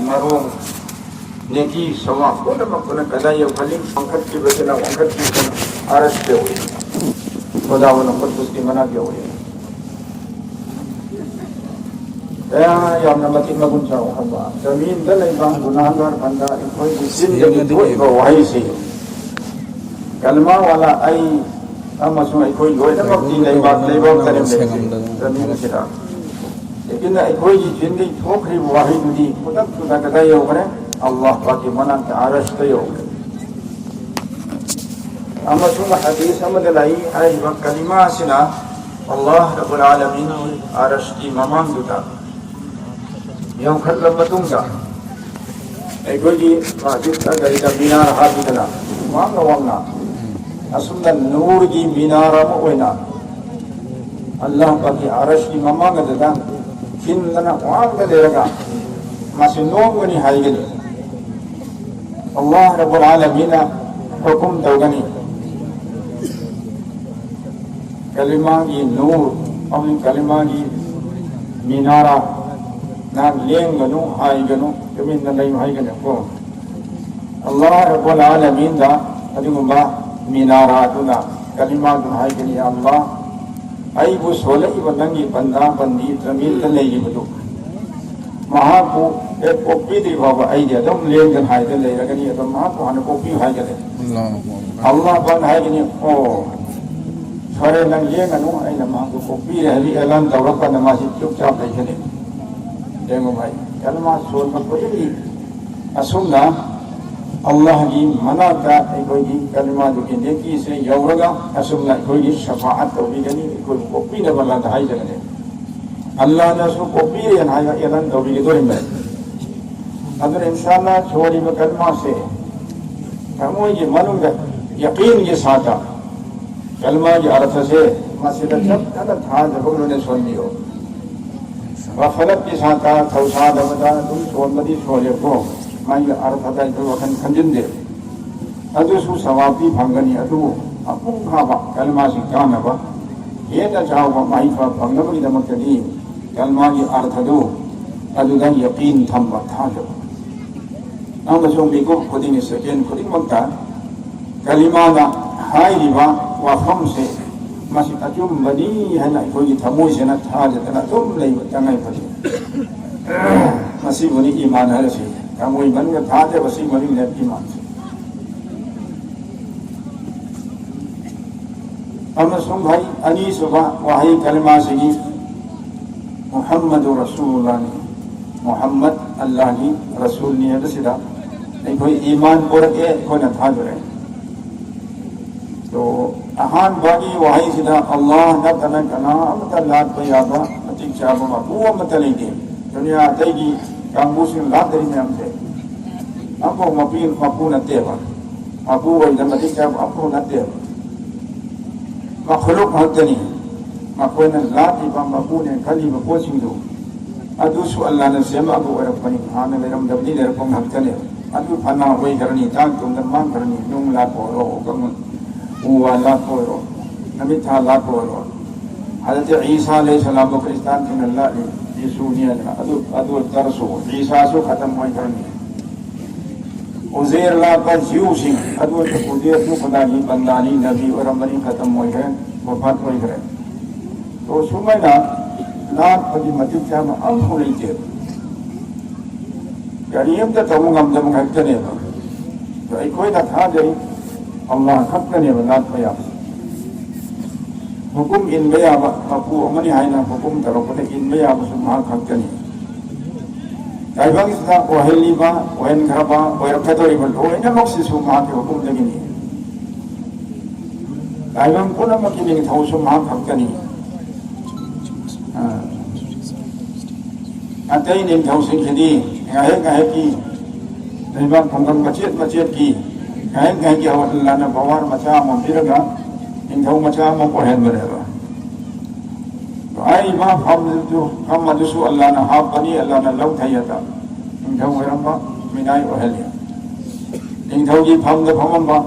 marong neki sawa ko na makuna kada yung haling angkat ki bajana angkat ki aras pe hoye khodawa na khud ki mana ke hoye ya yamna mati magun chao haba zamin da lai bang gunagar banda koi sin de koi ko wai si kalma wala ai amasung ai koi loi na makti lai bak tarim zamin sira लेकिन कोई जिंदगी ठोकरी वाहिद दी खुदक खुदा कदा यो करे अल्लाह पाक मना के आरश तयो अमसुम हदीस अमदलाई आई व कलिमा सिना अल्लाह रब्बुल आलमीन आरश की ममान दुता यो खत्म मतुंगा ए कोई वाजिब का गरीदा मीनार हादिदना वांगा वांगा असुंदा नूर की मीनार मोइना अल्लाह पाक की आरश की ममान ददा किन्ना वांग देगा मसिनों को नहीं हाई गनी अल्लाह रब्बुल आलमीन हुक्म दोगनी कलिमा की नूर अपनी कलिमा की मीनारा ना लेंग गनु हाई गनु कमिन न नहीं हाई गनु को अल्लाह रब्बुल आलमीन दा अदिगुंबा मीनारा तुना कलिमा तुना हाई गनी अल्लाह आई वो सोले की बंदंगी बंदा बंदी जमीन तले की बदु महा को एक कॉपी दी बाबा आई दिया तुम ले जन हाई दे ले रगनी तो महा को हन कॉपी हाई करे अल्लाह बन हाई गनी ओ सरे नंग ये गनु आई न महा को कॉपी रहली ऐलान दौलत का नमाजी चुपचाप ले चले देखो भाई कलमा सोल मत कोई असुना अल्लाह की मना का कोई कलिमा जो कि नेकी से यौरगा असुना कोई शफाअत तो भी नहीं कोई कॉपी न बना था ही जगह अल्लाह ने उसको कॉपी है ना ऐलान तो भी दो में अगर इंशाअल्लाह छोड़ी में कलिमा से हम ये मानूंगा यकीन के साथ कलिमा के अर्थ से मस्जिद जब तक था जब उन्होंने सुन लियो वफलत के साथ थौसा दबदा तुम सोन मदी सोले को माई अर्थ था जो वखन खंजन दे अदुसु सवाबी भंगनी अदु अपुंग खाबा कलमा से कानबा ये न चाहो माई फा भंगबी दमकदी कलमा की अर्थ दो अदुदा यकीन थम्बा था जो अमसों बिको खुदिन सेकेंड खुदिन मक्ता कलिमा ना हाई रिबा वफम से मसी अजुम बनी है ना कोई थमोई से ना था जतना तुम नहीं तंगाई फली मसी बुनी ईमान है से कामोई मन का था जब वसी मरी ने ईमान से अमसुम भाई अनी सुबह वही कलमा से की मुहम्मद रसूलुल्लाह ने मुहम्मद अल्लाह की रसूल ने है सीधा नहीं कोई ईमान पर के कोई न था जो तो अहान बागी वही सीधा अल्लाह न तना कना अमता लात पे आबा अतिक चाबा वो मत लेंगे दुनिया आतेगी कांगूसिन लात दरी में हमसे आपको मपीन मपू न तेवा आपू वही दमतिक चाब आपको न तेवा मखलूक हतनी मकोई न लात इबा मपू ने खली बको सिंधु अदुसु अल्लाह ने सेम अबू वरपनी हान ने रम दबली ने रकम हतने अदु फना वही करनी ताक तुम मान करनी नुंग ला पोरो कम हुआ लात पोरो नबी था लात पोरो हज़रत ईसा अलैहिस्सलाम को क्रिस्तान के अल्लाह ने यीशु ने अदु तरसो ईसा सो खत्म होई करनी उज़ैर ला पर जीव सिंह अदु उज़ैर को खुदा की बंदानी नबी और अमरी खत्म होई है वफात होई करे तो सुमैना लात पदी मतिक चाम अंग होई थे करीम तो तमु गम जम खतने तो आई कोई ना था जई अल्लाह खतने लात पया हुकुम इन बया बापू अमनी हाइना हुकुम करो पते इन बया सुमा खतने ताइबांग इस्ता ओहेलीबा ओहेन खराबा ओरफेतोरी बल ओहेना मक्सी सुमा के हुकुम लगिनी ताइबांग कोना मकिनी थाउ सुमा खतने अतई ने थाउ सिंखदी गाहे की ताइबांग पंगम मचेत की गाहे की अल्लाह ने बवार मचा मबिरगा इंथौ मचा म ओहेन बरेबा आई मा हम मदसु अल्लाह ने हाफ बनी अल्लाह ने लव थयता इंथौ वरम्बा मिनाई ओहेलिया इंथौ की फम द फमम्बा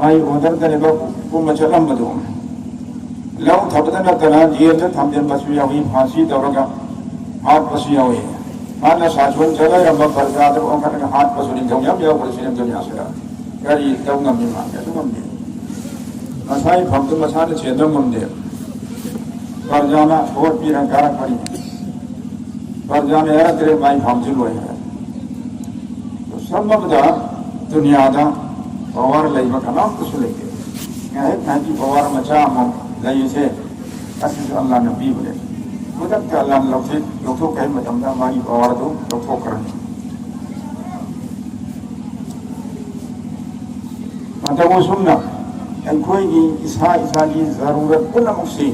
आई ओदर दनेबा कुम चलम बदु लव थबदन तना जेल द थमजन बसु यावी फांसी दौरगा हाथ बसु यावी माना सासुन चला रंबा परजा तो ओंकार का हाथ पसुरी धोंया बिया पसुरी धोंया सरा गरी तौंगम नि मांगे तो मम्मी मसाई फम तो मसाने छेदो मम्मी परजाना वोट पीरन कारक पड़ी परजाने यार तेरे माई फम चुल हुए हैं तो संभवदा दुनिया दा पवार लई मकना तो सुलेके है ताकि पवार मचा मम लई से असिस अल्लाह ने भी बोले मुदत का अल्लाह लोग से लोगों कहे मतमदा मारी पवार दो लोगों करने मतलब वो सुनना कोई की इसा की जरूरत कुल मुक्सी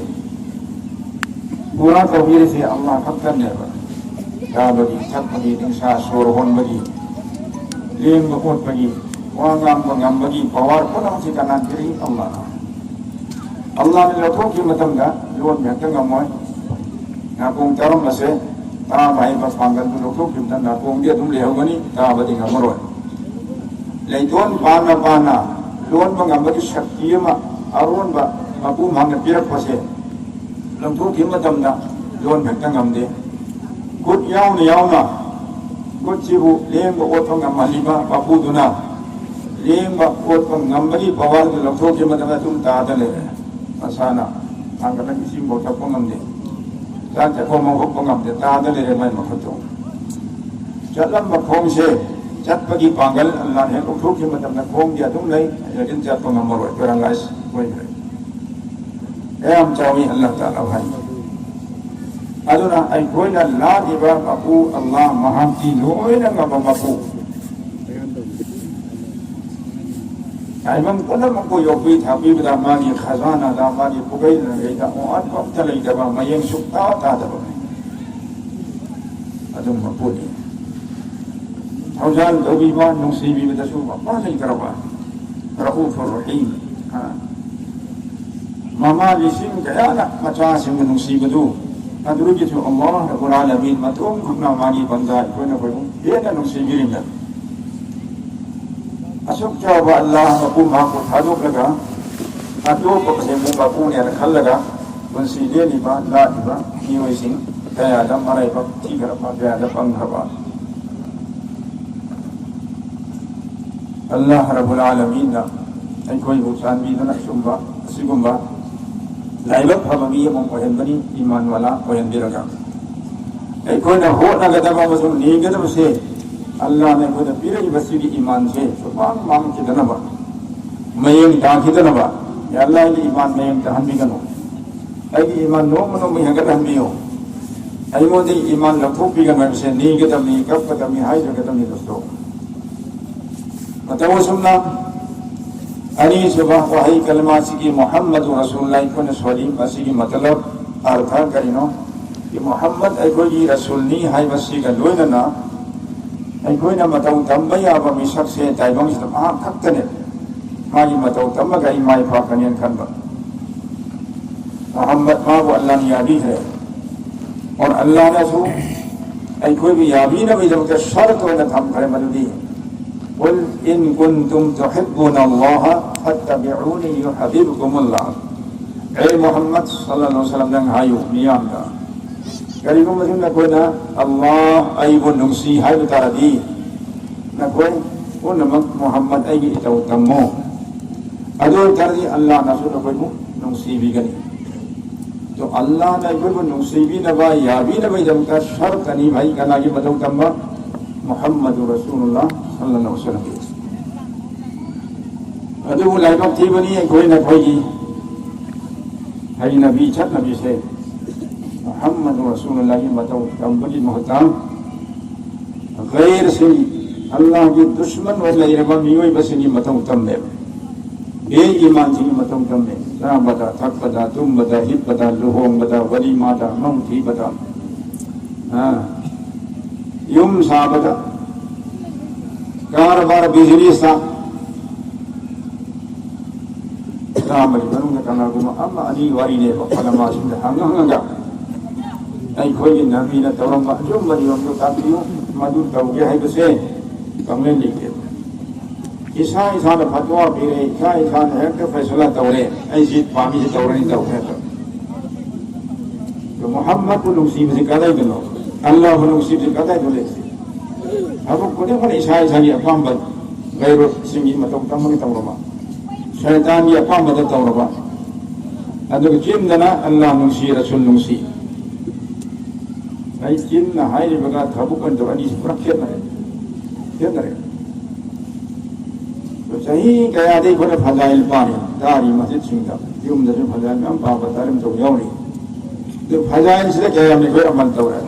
पूरा तबीर से अल्लाह खत करने पर दाबगी छत बगी इंसा शोर होन बगी लेन बकोट बगी वांगाम बंगाम बगी पवार कुल मुक्सी का नाम करी अल्लाह ने लोगों की मतमदा लोग बेहतर गमोय नापोंग तरम बसे ता भाई बस पांगल तो लोगों की मतमदा नापोंग दिया तुम ले होगनी ता बदी गमरोय लेटोन पाना लोन बंगाम शक्ति अरोब मपू मांग पीरपसे लंथों की मतमदा लोन भेक्ता गमदे गुट यावना गुट सिबु लेंग ओथों गमलिबा मपूदुना लेंग ओथों गमबगी पवार के लंथों की मतमदा तुम तादले मसाना आंगल किसी मोटा को गमदे ताजे को मो को गमदे तादले मैं मखतो चलम मखों से चटपटी पागल अल्लाह ने उठो के मतलब न खोंग दिया तुम नहीं लेकिन जब तुम हम मरो पैरालाइज कोई नहीं हम चाहे अल्लाह ताला भाई अदुना आई कोई ना ला दिबा मपू अल्लाह महामती लोई ना मपू आई बंग कोना मपू योगी थापी बदा मागी खजाना दा मागी पुगई लगे दा और कब चले दबा मयंग सुक्ता ता दबा अदुम मपू दी हौजाल दौबीबा नुसीबी बदसु मा नहीं करबा रऊफुर रहीम मामा लिसिम कयाना मचा सिंग नुसीबदु अदरुगी तो अल्लाह रब्बुल आलमीन मतुम खुना मागी बंदा कोई ना कोई ये ना नुसीबी रिंदा अशुक जावा अल्लाह मपू मा को थादोक लगा अतो को से मु मपू ने रखल लगा बंसी दे लिबा ला लिबा निवे सिंग कया दा मराई बक ठी करबा कया दा पंग करबा अल्लाह रब्बुल आलमीन ना कोई बुसान भी ना सुबा सिगुंबा लाइबक फबगी ये मम कोहन ईमान वाला कोहन भी रखा कोई ना हो ना गदा मसुम नीगद बसे अल्लाह ने कोई पीरे बसी की ईमान से सुबान मांग के दनबा मयंग दाखी दनबा या अल्लाह की ईमान मयंग दहन भी गनो आई ईमान नो मनो मयंग दहन भी हो आई मोदी ईमान लथोक भी गनो से नीगद मी कब कदम हाय जगत मी दोस्तों मतलब वो सुनना अनी सुबह वही कलमा की मोहम्मद रसूलुल्लाह को ने सलीम असी की मतलब अर्थ करिनो कि मोहम्मद अखोई रसूल नी हाय बसी का लोइना ना अखोई ना मतौ तंबय आबा मिसक से ताइबंग से मा खक्तने मागी मतौ तंब गई माई फाकनियन खनबा मोहम्मद मा वो अल्लाह ने यादी है और अल्लाह ने सो अखोई भी याबी ना भी जब शर्त हो ना थम करे मददी कुल इन कुंतुम तुहिब्बुनल्लाह फत्तबिऊनी युहब्बुकुमुल्लाह ए मोहम्मद सल्लल्लाहु अलैहि वसल्लम ने हायो मियाम का करीबो मदिन ना कोई ना अल्लाह आई वो नुंसी हाय बतारा दी ना कोई वो नमक मोहम्मद आई की इताउ तम्मो अदो तरदी अल्लाह ना सो कोई नुंसी भी गनी तो अल्लाह ने कोई नुंसी भी ना भाई या भी ना भाई जब का शर्त नहीं भाई कना की बताउ तम्मा मोहम्मद रसूलुल्लाह सल्लल्लाहु अलैहि वसल्लम अदो वो लाइबक थी बनी है कोई ना कोई की हरी नबी छत नबी से मोहम्मद रसूलुल्लाह की बताओ तंबगी मोहताम गैर से अल्लाह की दुश्मन व लैरबा मियोई बसनी बताओ तंबे बे ईमान जी बताओ तंबे ना बता थक बता तुम बता हिप बता लुहोंग बता वली माता ममती बता हाँ युम सा बता कारबार बिजली सा रामली बनूंगा कना गुमा अम्मा अली वारी ने पनमा सिंह हंगा आई कोई नबी ने तौरम जो मरी हम तो ताकियो मधु तौगे है बसे कमले लिखे ईसा ने फतवा फिरे ईसा ने है के फैसला तौरे ऐसी पामी से तौरे नहीं तौरे तो मोहम्मद को नसीब से कदा गनो Allah menungsi kata itu lagi. Aku kau pun isai sagi apa ambal gairu singi matam tamu kita rumah. Syaitan dia apa ambal tahu rumah. Ada kecil dana Allah menungsi Rasul menungsi. Hai kecil na hai ni bagai tabu kan tu ani seperak kian nare. Jadi kaya ada ikut fadail pani dari masjid singga. Dia menjadi fadail yang apa dari macam yauni. Dia fadail sila kaya ni kau amal tahu lah.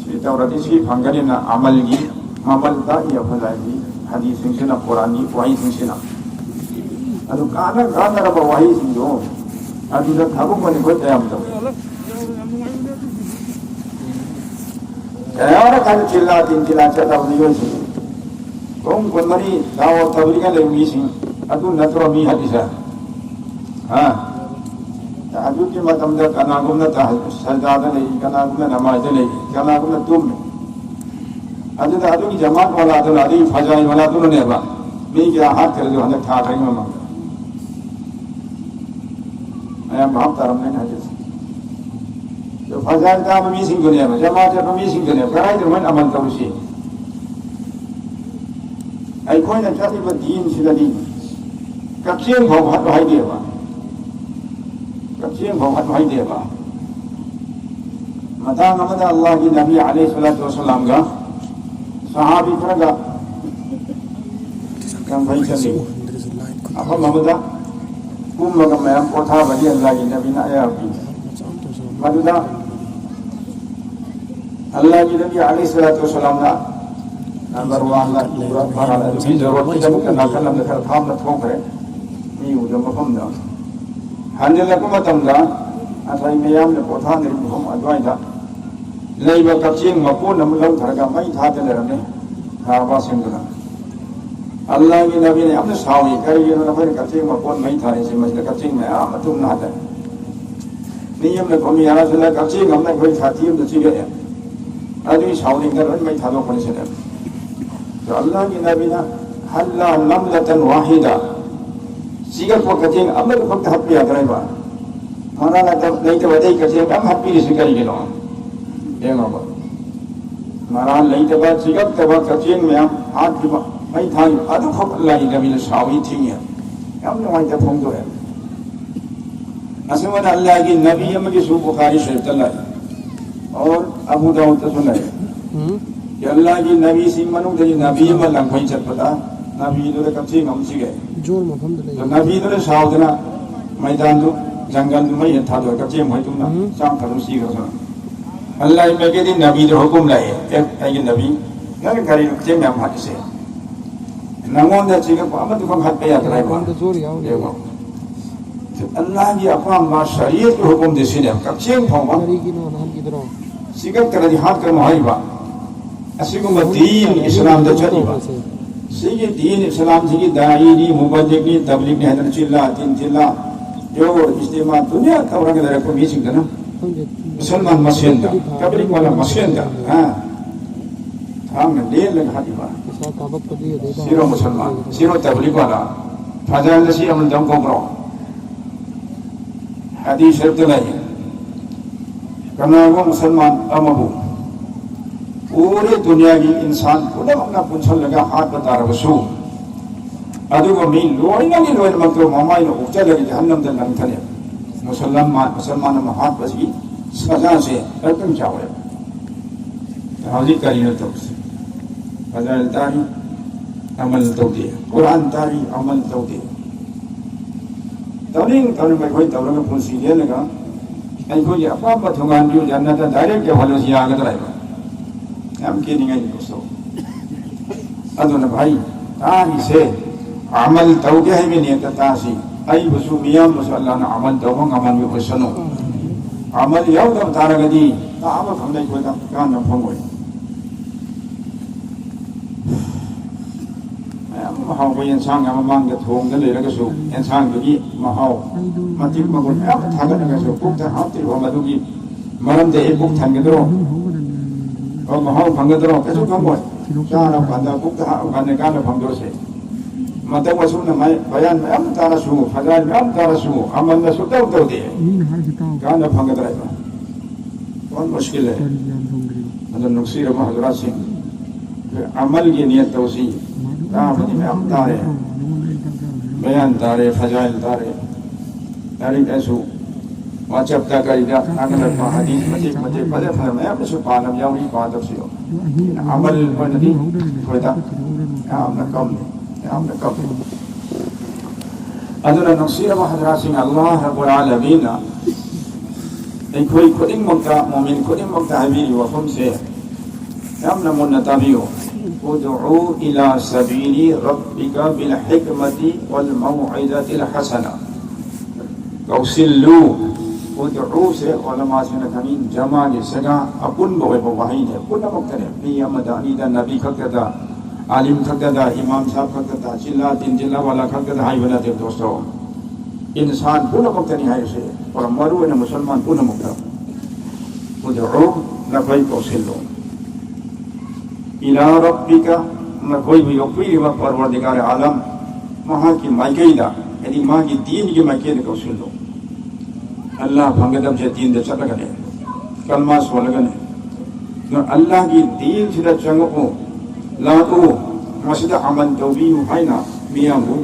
Cerita orang ini bangga na amal ni amal dah ia fadail ni hadis singsiana Quran ni wahai singsiana. Aduh kana apa wahai singjo. Aduh dah tahu mana kau kaya tahu. Kaya orang kan cilatin tahu ni sih. Kau mari tahu tabrikan lagi misi, aduh natura mi hadisah, aduh kita macam dah kana guna tahu sajadah lagi, kana guna namaz lagi, kana guna tum, aduh kita jamaat wala tu lagi, fajai wala tu ni apa, ni kita hak kerja hendak thar lagi memang, ayam baham taram ni hadis, so fajai dah misi guna apa, jamaat dah misi guna apa, kerana itu mana amal tahu sih. Ai kau nak cari berdin sudah di, kacian kau hat bahai dia apa, kacian kau hat bahai dia apa. Mata nama Allah di Nabi alaihi salatu wasallam ga, sahabi peraga, yang baik sekali. Apa nama dah? Kumma kami kota bagi Allah di Nabi nak ya api. Madu dah, Allah di Nabi alaihi salatu wasallam ga. Number one lah, para itu jawab kita bukan nak dalam negara tham nak kongre, ni udah macam dah. Handle aku macam dah, asal meyam le kota ni bukan adwai dah. Lagi berkacing maupun namun lalu tergam mai thar dalam ni, hawa sendiri. Allah ni Nabi ni amne sawi, kari yang nampaknya kacing maupun mai thar ini masih kacing ni amatum nada. Ni yang le kami arah sila kacing amne kau hati yang tu ciga ya. Aduh sawi ni kan mai thar lo kau sedar. Allah ni Nabi na halla namlatan wahida. Jika kau kacing, apa tu kau tak happy ada apa? Mana nak naik ke badai kacing, am happy di sekali gino. Dia apa? Mana naik ke badai, jika kau kacing, macam hati cuma, mai thang, aduh kau Allah ni Nabi na sawi tinggi. Am ni mai tak faham tu. Asal mana Allah ni Nabi yang mesti subuh Bukhari Syarif telah. और अबू दाऊद तो सुना है कि अल्लाह की नबी सी मनु थे नबी में लंघई चल पता नबी तो कच्ची गमसी गए तो नबी तो साउदना मैदान तो जंगल में ये था तो कच्ची में तुम ना चांद करूँ सी कर सुना अल्लाह में के दिन नबी तो हुक्म लाए एक नबी क्या करी कच्ची में हम हाथ से नमों ने चीज़ को अमत को हाथ पे याद रहे देखो अल्लाह की अपना माँ शरीयत के हुक्म देसी ने कच्ची में भाव सिकत कर दी हाथ कर मुहाई बा ऐसे को मदीन इस्लाम द चली बा सिगे दीन इस्लाम सिगे दाईनी मुबल्लिग नी तबलीग ने हदर चिल्ला तीन चिल्ला जो इस्तेमाल दुनिया तवरा के दरे को मीसिंग करना मुसलमान मस्जिद दा तबलीग वाला मस्जिद दा हाँ हम ले लग हाथी बा सिरो मुसलमान सिरो तबलीग वाला फजाइल नसी अमल दम को करो हदीस शर्त नहीं करना वो मुसलमान अमबू पूरे दुनिया की इंसान को ना अपना पुंछल लगा हाथ बता रहा वसु अदुगो मी लोइना की लोइन मत को मामाई नो उच्चा लगी जहन्नम दल नंग थने मुसलमान में हाथ बसी सजा से एकदम चावे हाजी करीन तो फजाइल तारी अमल तो दे कुरान तारी अमल तो दे तौर में कोई तौर में पुंसी ले लगा आई कोई apa थोंगान जो जन्नत डायरेक्ट के वालों से आगे ड्राइवर हम के नहीं गए कुछ तो अदुन भाई तारी से अमल तो के है भी नहीं करता सी आई बसु मियां बसु अल्लाह ने अमल तो हम अमल में खुशनो अमल याव तो तारा गदी ताम हमने कोई का कान न फंगोई महाव को इंसान का मांग के थोंग के ले लगे सो इंसान को की महाव मतिक मगुन अब थागन लगे सो कुक था हाथ तिल हम दुगी मरम दे कुक थान के दरो और महाव फंग दरो कैसे फंगोई जाना बंदा कुक था गाने गाने फंगदरो से मतलब वसु न मैं बयान में अब तारा सु फजाइल में अब तारा सु अमल में सुता उतर दे गाने फंग दरो बहुत मुश्किल है मतलब नुक्सी रमा हजरा सिंह अमल की नियत तो उसी रामनी में हम तारे बयान तारे फजाइल तारे तारीख ऐसू वाचब तक इधर अगर हदीस मजे मजे पदे फल में अब सु पालम जाऊंगी बात अब सियो अमल पर नहीं होता हमने कम अदर नुक्सी रमा हजरा सिंह अल्लाह रब्बुल आलमीन कोई खुदिंग मुक्ता मोमिन खुदिंग मुक्ता हबीरी वफम से हम नमून नताबियो उदउ इला सबीली रब्बिका बिल हिकमति वल मौइज़तिल हसना कौसिल्लु उदउ से उलमा से नकमीन जमा के सगा अपुन बोए बवाही ने पुन मुक्ता ने भी अमदानी दा नबी खक्ता आलिम खक्ता इमाम साहब खक्ता जिला दिन जिला वाला खक्ता हाई बना दे दोस्तों इंसान पुनः मुक्त नहीं है उसे और मरु ने मुसलमान पुनः मुक्त उदउ न कोई कौशल इला रब्बिका न कोई भी कोई परवरदिगार आलम वहाँ की मायकेदा यदि माँ की दीन की मायके ने कौशल लो अल्लाह भंगदम से दीन दे चल गने कलमा सो लगने न अल्लाह की दीन से चंगो लाओ मस्जिद अमन तो भी है ना मियाँ को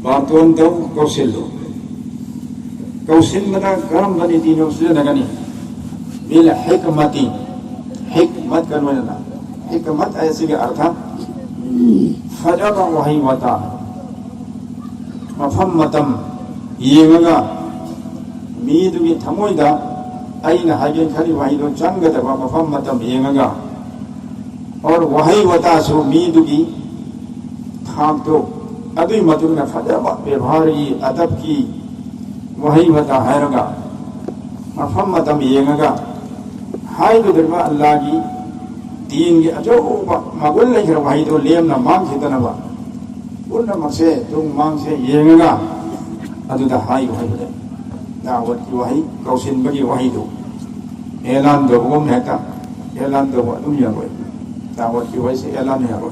बातों तो कौशल लो कौशल मना गरम बनी तीनों से लगनी बिल हिकमती हिकमत करने ना हिकमत ऐसे के अर्थ फजब वही वता मफम मतम ये मगा मीद की थमोइदा अइन हागे खरी वही दो चंग दबा मफम मतम ये मगा और वही वता सो मीद की थाम तो अभी मतुम ने फजब व्यवहार की अदब की वही वता है रगा मफम मतम ये मगा हाय तो दरबा अल्लाह की दीन के अजो मगुल नहीं कर वही तो लेम ना मांग से तनवा उन मसे तुम मांग से येंगा अदुदा हाई वही बे दावत की वही कौशिन बगी वही दो ऐलान दो वो महता ऐलान दो दुनिया को दावत की वही से ऐलान है वो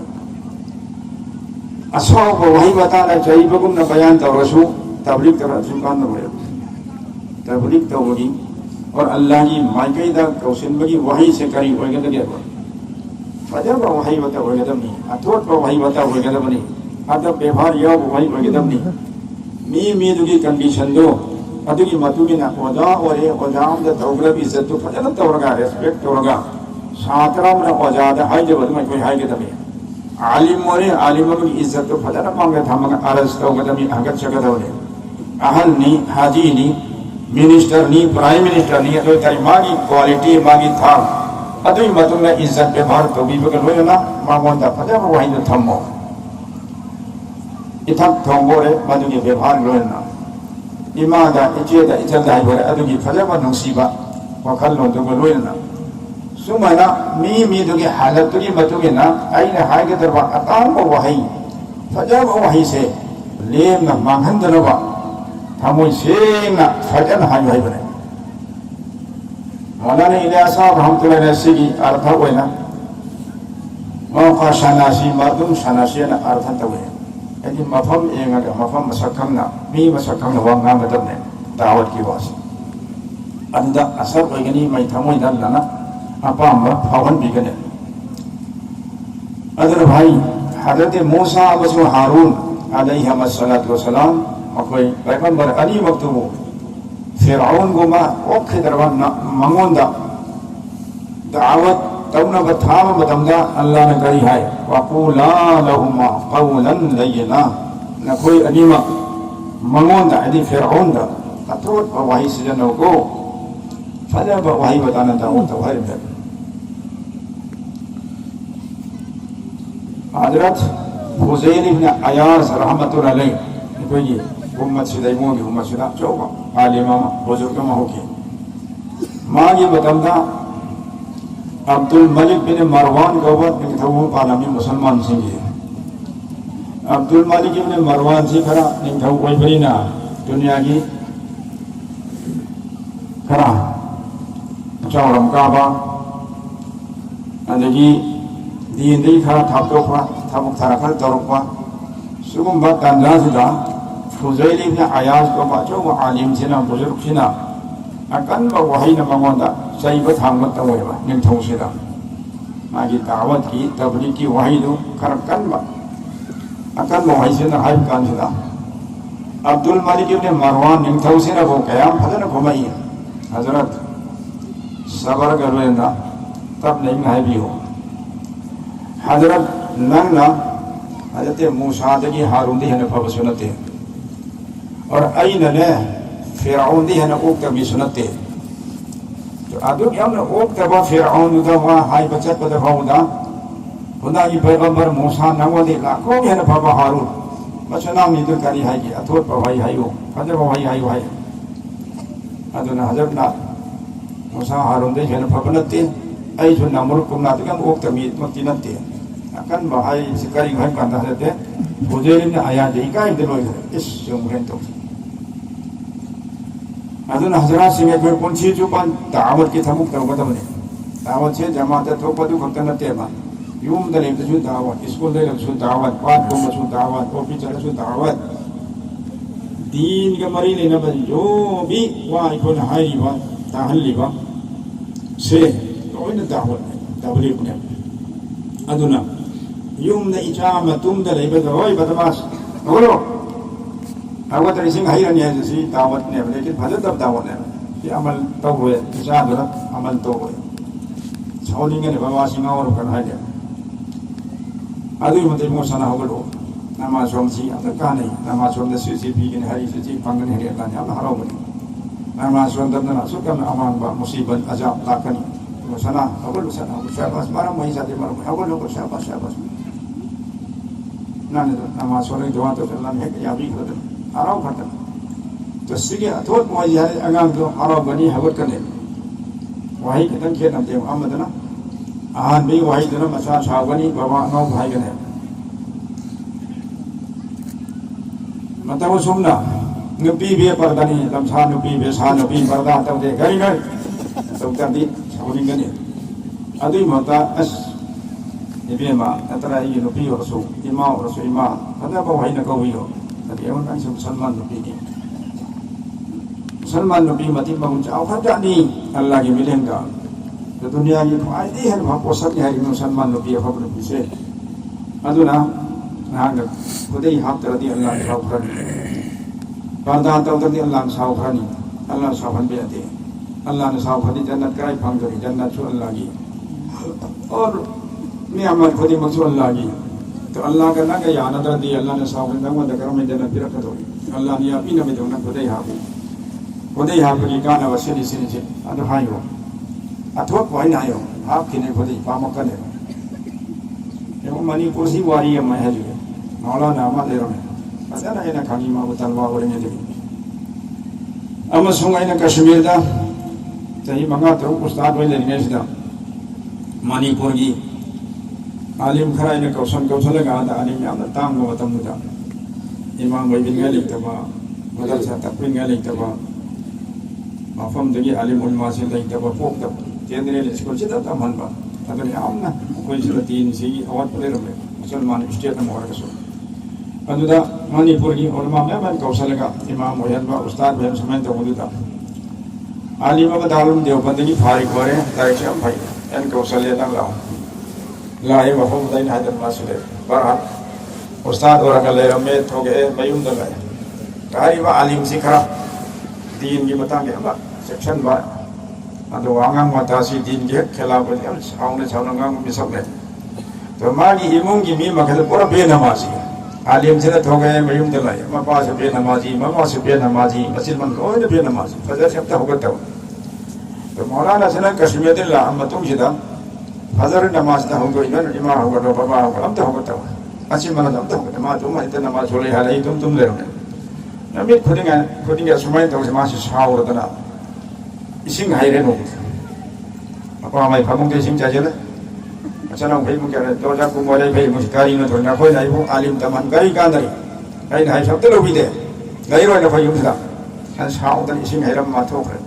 असो को वही बताना चाहिए बगुम न बयान तो रसू तबलीग तरह जुकान न भयो तबलीग तो होगी और अल्लाह की मायकेदा कौशिन बगी वही से करी होएगा तो क्या फजब वही बता होएगा तब नहीं अथोट पर वही बता होएगा तब नहीं अदब व्यवहार यह वही होएगा तब नहीं मी दुगी कंडीशन दो अदुगी मतुगी ना ओजा और ये ओजाम द तौगलब इज्जत तो फजब तौरगा रेस्पेक्ट तौरगा सातराम ना ओजा द हाई जब में कोई हाई के तब आलिम और आलिम की इज्जत तो फजब मांगे था मगर अरज तौगा तब अगत जगह तब अहल नहीं हाजी नहीं मिनिस्टर नहीं प्राइम मिनिस्टर नहीं तो तारी मागी क्वालिटी मागी था अदुई मतुम ने इज्जत व्यवहार तो भी बगल होए ना मामों दा फजब वही तो थमो इथक थोंगोरे मदुगी व्यवहार लोए ना इमादा इजेदा इजदा होरे अदुगी फजब नुसीबा वखल नो तो लोए ना सुमना मी दुगी हालत की मतुगी ना आइने हागे दरबा अताम वही फजब वही से लेम ना मांगन दरबा थमोई से ना फजन हाई भाई बने मौलाना इलियास साहब रहमतुल्लाह अलैहि की अर्थ हुए ना मौका शनासी मर्दुम शनासी ना अर्थ तो हुए यदि मफम एंगा मफम मसकम ना मी मसकम ना वंगा मतलब ने दावत की वास अंदा असर होएगनी मैं थमोई दल ना अपाम फावन बिगने अदर भाई हजरत मूसा अबसु हारून अलैहिस्सलातु वस्सलाम अकोई पैगंबर अली वक्तु फिरौन गुमा ओखे दरबार मंगोंदा दावत तौना बथाम बदमदा अल्लाह ने कही है वक़ूला लहुमा क़ौलन लय्यना न कोई अनीमा मंगोंदा यदि फिरौन दा अतोट वही सजनों को फजब वही बताना दावत तो है हजरत हुज़ैल इब्न अयाज़ रहमतुल्लाह अलैहि कोई उम्मत से दाइमों की उम्मत से ना चौका आलिमा बुजुर्ग में होके माँ ये बताता अब्दुल मलिक बिन मरवान का वक्त में था वो पालामी मुसलमान सिंह अब्दुल मलिक बिन मरवान सिंह खरा नहीं था कोई बड़ी ना दुनिया की खरा चौरम काबा अदगी दीन दी खरा थापटोपा थापुक थारखल तरुपा सुगम बात तांजा फुज़ैल इब्न अयाज़ को बाजो वो आलिम से ना बुजुर्ग से ना अकन ब वही न मंगोंदा ꯆꯩꯕ ꯊꯥꯡꯕ ꯇꯧꯋꯦꯕ ꯅꯤꯡꯊꯧꯁꯤꯗ ꯃꯥꯒꯤ ꯗꯥꯋꯠꯀꯤ ꯇꯕ꯭ꯂꯤꯒꯀꯤ ꯋꯥꯍꯩꯗꯨ ꯈꯔ ꯀꯟꯕ ꯑꯀꯟꯕ ꯋꯥꯍꯩꯁꯤꯅ ꯍꯥꯏꯕ ꯀꯥꯟꯁꯤꯗ अब्दुल मलिक इब्न मरवान निंगथौसिना को कयाम फजन घुमाई हजरत सबर गरवेना तब नहीं हाइबियो हजरत नंगना हजरत मूसा दगी हारून दी हने फब सुनते और अइना ने फिरौन दी हने ओक तबी सुनते तो अदुक यामने ओक तबा फिरौन दा वा हाई बचत पद फाउदा खुदा की पैगंबर मूसा नंगवदी लाखों हने फब हारून मसनाम निदु करी हाइगी अथोट पवाई हाइयो फजर पवाई हाइयो हाइ अदुना हजरत मूसा हारून दे हने फब नते आई जो नमर कुमना दगम ओक तबी मति नते akan bahai sekali ngai kata saja bujerin ayat dikai dulu is jumren tu adun hazrat singe ko kunci jupan dawat ki thamuk tahu kata mane dawat se jamaat to padu khakta na tema yum dale tu dawat school le su dawat pat ko su dawat office le su dawat din ke mari le na ban jo bi wa ikon hai ba tahli ba se ko ina dawat tabli punya aduna yumna ijama tumda leibada oi badmas ngolo awat dari sing hairan ya si dawat ne lekin bhalat tab dawat ne ki amal to hoye ijama amal to hoye chawlinge ne bawa singa or kan haide adu mate mo sana hogalo nama somsi adaka ne nama som ne sisi bigin hari sisi pangan hari lan ya haro bani nama som dabna sukam aman ba musibat azab lakani mo sana hogalo sana syabas maram mai sate maram hogalo ko syabas नाने नमाज सोने दुआ तो अल्लाह ने या भी कर दे आराम करता तो सिगे अथोट मोय यार अगाम तो आराम बनी हवत करने वही कितन के नते अहमद ना आहान भी वही दिन मसा छावनी बाबा नौ भाई गने मतलब सुमना नुपी बे परदानी लमसा नुपी बे सा नुपी परदा तो दे गई गई तो तंदी छावनी गने अदुई मता अस Ibema antara ini nupi rasul imam rasul imam pada bawa ina kau iyo tapi orang kan Musalman nupi ni Musalman nupi mati bangun jauh ada ni Allah yang milengga di dunia ini ai di hal apa posat ni hari Musalman nupi apa pun bisa aduna nah kudai hak teradi Allah saukan pada tahu teradi Allah saukan Allah saukan biade Allah ne saukan di jannat kai panggari jannat su Allah lagi और नियामत खुदी मकसूद अल्लाह की तो अल्लाह का ना कि याना तो दी अल्लाह ने सावन दंग वंद करो में जन्नत भी रखा तो अल्लाह ने अपनी नबी तो ना खुदे यहाँ की गाना वसीली सिनी से अनु हाई हो अथवा कोई ना हो आप किने खुदे पामक करे ये वो मनी कुर्सी वारी है मैं है जो मौला नामा ले रहे पता ना इन्हें खानी माँ बतलवा हो रही है जो अब सुंगा इन्हें कश्मीर दा तो ये मंगा तो उस्ताद वही लेने से दा मणिपुर की आलिम खरा इन्हें कौशल लगा था आलिम याम तांग को बताऊं मुझे इमाम भाई बिन्गा लिखता बा मदर सा तक बिन्गा लिखता बा माफ़म दगी आलिम उल्मा से लिखता बा पोक तब केंद्रीय स्कूल से तब मन बा अगर याम ना कोई से तीन सी आवाज़ पड़े रहे मुसलमान स्टेट में हो रहा है अदुदा मणिपुर की उल्मा में मैं कौशल लगा इमाम वही बा उस्ताद भाई समय तो मुझे था आलिम अब दारुम देवबंद की फारिग हो रहे हैं ताकि हम भाई इन कौशल ये ना लाओ लाए वफ़ों में दाइन हाजर मासूले बरात उस्ताद और अगले रमेश हो गए मयूम दलाए तारी वा आलिम सिखा दीन की बताएं हम सेक्शन बा अदो वांगांग वातासी दीन के खिलाफ बजे साउंड साउंगांग मिसक ले तो मागी इमुंग की मी मखल पूरा बेनमाजी आलिम से तो गए मयूम दलाए मपा से बेनमाजी ममा से बेनमाजी मस्जिद मन कोई ने बेनमाजी फजर से अब तक होगा तो मौलाना से ना कश्मीर दिल्ला हम तुम जिदा फजर नमाज ना होगा इधर इमाम होगा तो बाबा होगा अब तो होगा तो अच्छी मना तो होगा तो माँ तुम इतने नमाज छोड़े हाल ही तुम ले रहे हो अभी खुदिंगे समय तो उसे माँ से शाव होता ना इसिंग हाई रेन होगा अब हमारे फामुंग के इसिंग चाहिए ना अच्छा ना भाई मुझे दो हजार को मोले भाई मुझे कारी में थोड़ा कोई नहीं वो आलिम तमान कारी कांदरी कारी नहीं सब तो लोग भी दे गई रोए ना भाई उनका kan sao dan ising hiram mathok re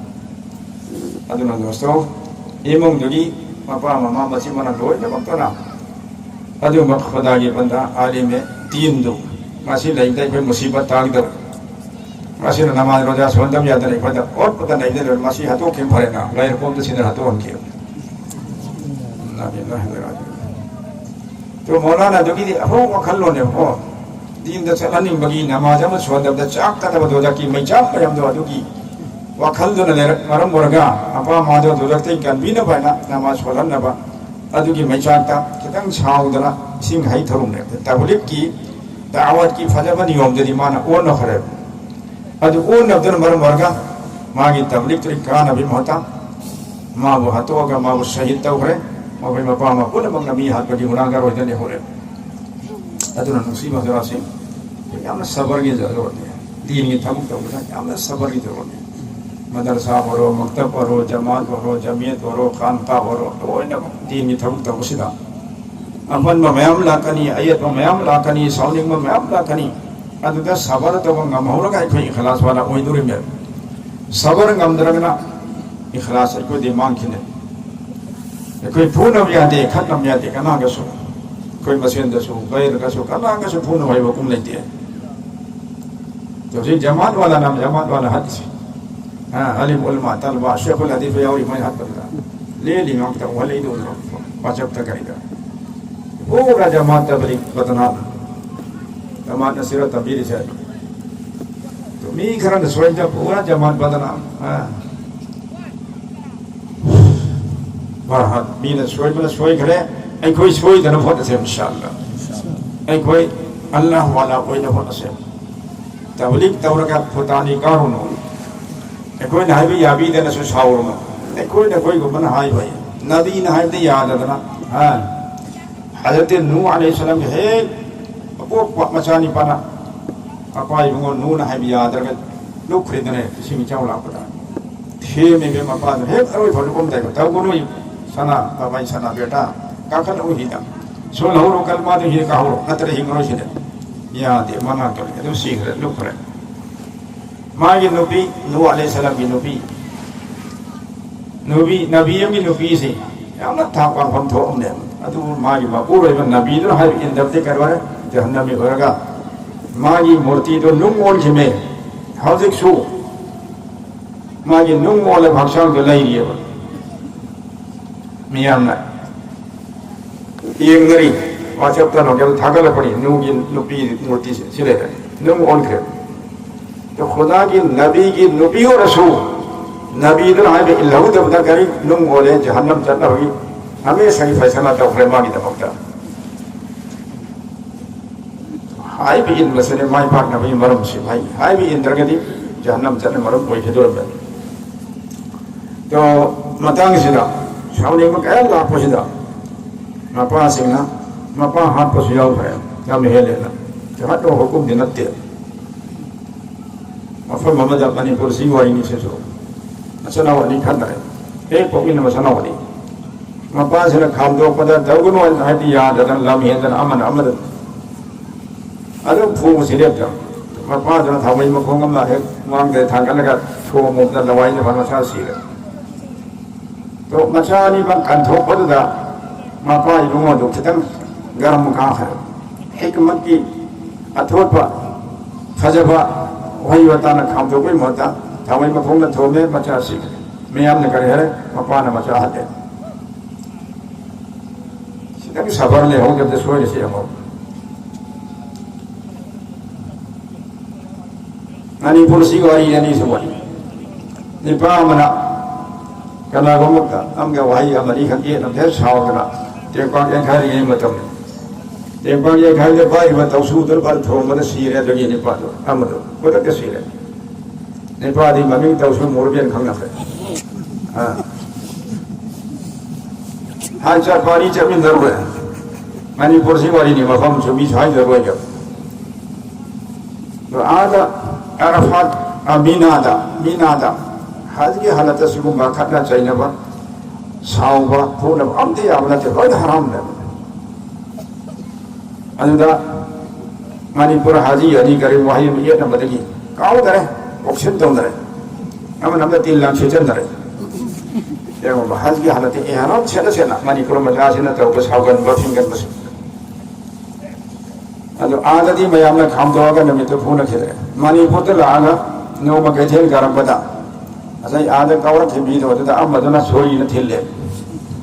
aduna dosto imong jogi papa mama machi mana loi na bantona adu mak khada gi banda alime tin do masi lai dai be musibat tag dar 마시는 나만 로자 손담 야들이 거다 옷보다 내들 마시 하도 캠퍼레나 라이르 꼼도 신을 하도 온게요 나비나 해가지고 또 뭐라나 저기 아무 칼로네 뭐 니인데 살아님 거기 나마자면 수원답다 쫙 따다가 도자기 매장 그냥도 와두기 와 칼도는 내 말은 모르가 아빠 마저 도자기니까 미나 봐나 나마 수원나 봐 아두기 매장다 그냥 차오더라 싱하이 더럽네 따블릭기 다와기 파자바니 옴들이 많아 오너 하래 아주 오너들은 말은 모르가 마기 따블릭들이 가나비 못다 마부 하토가 마부 샤히다고 그래 마부이 마빠마 오너먹나 미하거리 우나가로 되네 호래 아두는 무시마 들어서 यामना सबर की जरूरत है दीन की थमुक तो बोला यामना सबर की जरूरत है मदरसा भरो मक्तब भरो जमात भरो जमीयत भरो खानका भरो तो इन दीन की थमुक तो उसी दा अपन में मैम लाकनी आयत में मैम लाकनी साउंडिंग में मैम लाकनी अदुदा सबर तो वो गम हो लगा कोई इखलास वाला कोई दूरी में सबर गम दरगना इखलास कोई दिमाग की नहीं कोई पूर्ण व्याधि खत्म व्याधि करना कैसो कोई मशीन दसो गैर कैसो करना कैसो पूर्ण भाई वो कुम लेती है जो जमात वाला नाम जमात वाला हदीस हाँ अलीम उलमा तलबा शेखुल हदीस या और मैं हाथ पकड़ा ले ली हम तक वाले ही दो वाजब तक करेगा पूरा जमात तबली बदनाम जमात नसीरत तबीर से तो मी करन सोई जब पूरा जमात बदनाम हाँ वाह मी ने सोई करे ऐ कोई सोई तो न होता से इंशाअल्लाह ऐ कोई अल्लाह वाला कोई न होता से तबलीग तौरका फुतानी कारुनो कोई ना भी याबी देना सो शावरो कोई ना कोई गुमन हाई भाई नबी ना है दे याद है ना हां हजरत नूह अलैहि सलाम है वो मचानी पाना अपाई वो नूह ना है भी याद है लोग खरीदने किसी में चावला पता थे में भी मपा है अरे फल को देखो तब को नहीं सना बाबाई सना बेटा काकल हो ही था सो लहरो कलमा तो ये काहो नतर हिंगरो से याद है मना कर तो सीख रहे लोग पर मागी नबी नूह अलैहि सलाम की नबी नबी की नबी से यामना था का हम थो हमने अदु मागी मा पूरे में नबी तो है इन दबते करवा जहन्नम में होगा मागी मूर्ति तो नुंगोल में हौजिक सु मागी नुंगोल भाषा को लाई रिए मियामना येंगरी वाचब तो नोके थागल पड़ी नूह की नबी मूर्ति से सिले नुंगोल के तो खुदा की नबी और रसूल नबी इधर आए भी लहू जब तक करी नुम बोले जहन्नम चलना होगी हमें सही फैसला तो फ्रेमा की तबकता हाई भी इन मसले माई पाक नबी मरम से भाई हाई भी इन दरगदी जहन्नम चलने मरम कोई खिदुर में तो मतंग सिना शावनी में क्या लाभ पहुँचता मपा सिंगना मपा हाथ पर सुझाव है क्या महल लेना तो हाथ तो हुक्म दिनत्य मफर मोहम्मद अपनी कुर्सी वाली नीचे सो मसना वाली खंडा है एक पोकी ने मसना वाली मपास ने खाम दो पदा दगुनो हटी याद दन लम हेदन अमन अमद अदो फू सिलेब जा मपास ने थावई मखोंग मा है वांग दे थांग लगा छो मोम द लवाई ने मसा सीरे तो मसानी बं कंठो पदा मपा इबुंगो दो खतम गरम का है हिकमत की अथोपा फजबा वही होता ना खाम तो कोई मत था वही मफूम न थोमे मचा सीख मैं आपने करे है मपा न मचा हाथे सीधा भी सबर ले हो जब तो सोए से हम नानी पुलिस को आई यानी से वही निपा मना करना को मत हम क्या वही हमारी खंडी न थे साव करना देखो क्या खाई ये मतलब देखो ये खाई ले भाई मत उसको उधर पर थोम मत सीरे तो ये निपा दो हम तो वो तो कैसे है निपा दी मम्मी तो उसको मोरबियन खाना है हाँ हाँ चार पानी जमीन जरूर है मणिपुर से वाली नहीं मकाम जो बीच हाई जरूर है तो आधा अरफात मीनादा हज की हालत से को माखना चाहिए बा साउबा पूर्ण अम्ते आमला ते बहुत हराम है अंदा मणिपुर हाजी हरी करे वही ये न बदगी काउ करे ऑप्शन तो करे हम नंबर 3 लाख से चल करे देखो हज की हालत है हराम से ना मणिपुर में जासे न तो बस हागन बफिंगन बस अदो आदि मयामना खाम तो आगा नमित फोन खेले मणिपुर तो लागा noma kai tel garam bada asai ada kawra thimbi do da amaduna soi na thille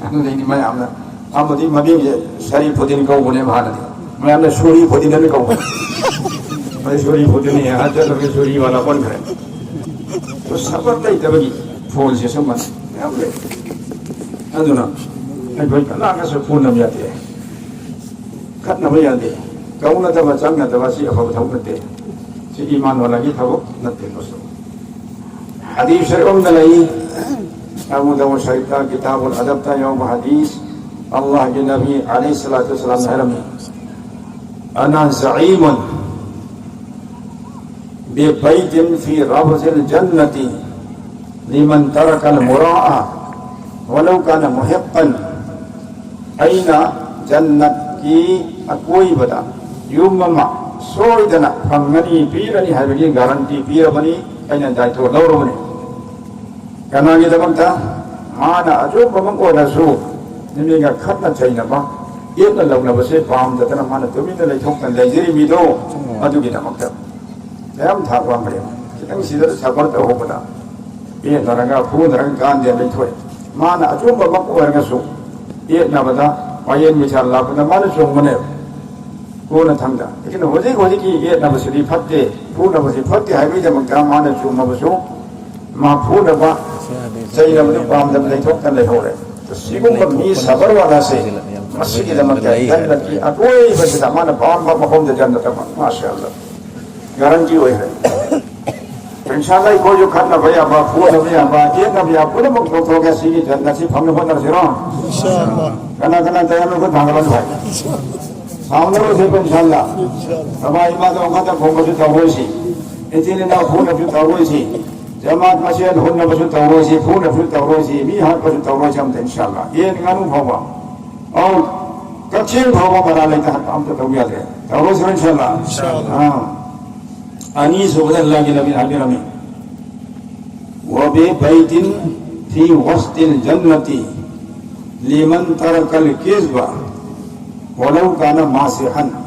anu ni mai amna amadi mabing sari podin kau bune bhana di mai amna suri podin ne kau mai suri podin ne aja lagi suri wala kon kare to sabar dai tabagi phone se saman amle aduna ai bai kana ga so phone nam yate khat na yate kauna ta bachang na ta basi apa thau nate si iman wala gi thau nate no so hadis syar'um dalai Abu Dawud Syarita Kitabul Adab ta yaum hadis Allah ya Nabi alaihi salatu wasallam harami ana za'imun bi baitin fi rabzil jannati liman taraka al-mura'a walau kana muhiqqan aina jannati akoi bada yumma soidana phangani pirani habagi garanti pirabani aina daito laurabani kanagi damakta mana ajo pamang odasu nimiga khatna chaina ba yetna launa base pam datana mana tumina leithoktan lejiri mido adugi damakta yam thakwa mare kitang sidar sabar ta hobada ye naraga phu naraga gande leithoi mana ajo pamang oragasu yetna bada wayen michal la bada mana chongmane kona thangda lekin hoji ki yetna basri phatte phu na basi phatte haibi damakta mana chongmabasu ma phu na ba Saya nak paham dan melihat kan lehore. Sibuk kami sabar wala se. Masih kita makai dan lagi aku ini bersama mana paham paham jajan datang. Masya Allah. Garanti weh. Insyaallah ikut jo kan nabi apa, pun nabi apa, dia nabi apa, pun mau kau kasi dan nasi paham pun nasi ram. Insyaallah. Karena saya nak tanggalan baik. Saudara saya insyaallah. Apa iman tu kata kau mesti tahu sih. Ini nak pun nabi tahu sih. Jamaat masih ada hunna basu tawrosi, phuna phul tawrosi, mihar basu tawrosi am insyaallah. Ye nganu bhawa. Aur kachil bhawa baralai ta am ta tawya de. Tawrosi insyaallah. Insyaallah. Ani subhanallah ki nabi hadirami. Wa bi baitin fi wastil jannati liman tarakal kizba walau kana masihan.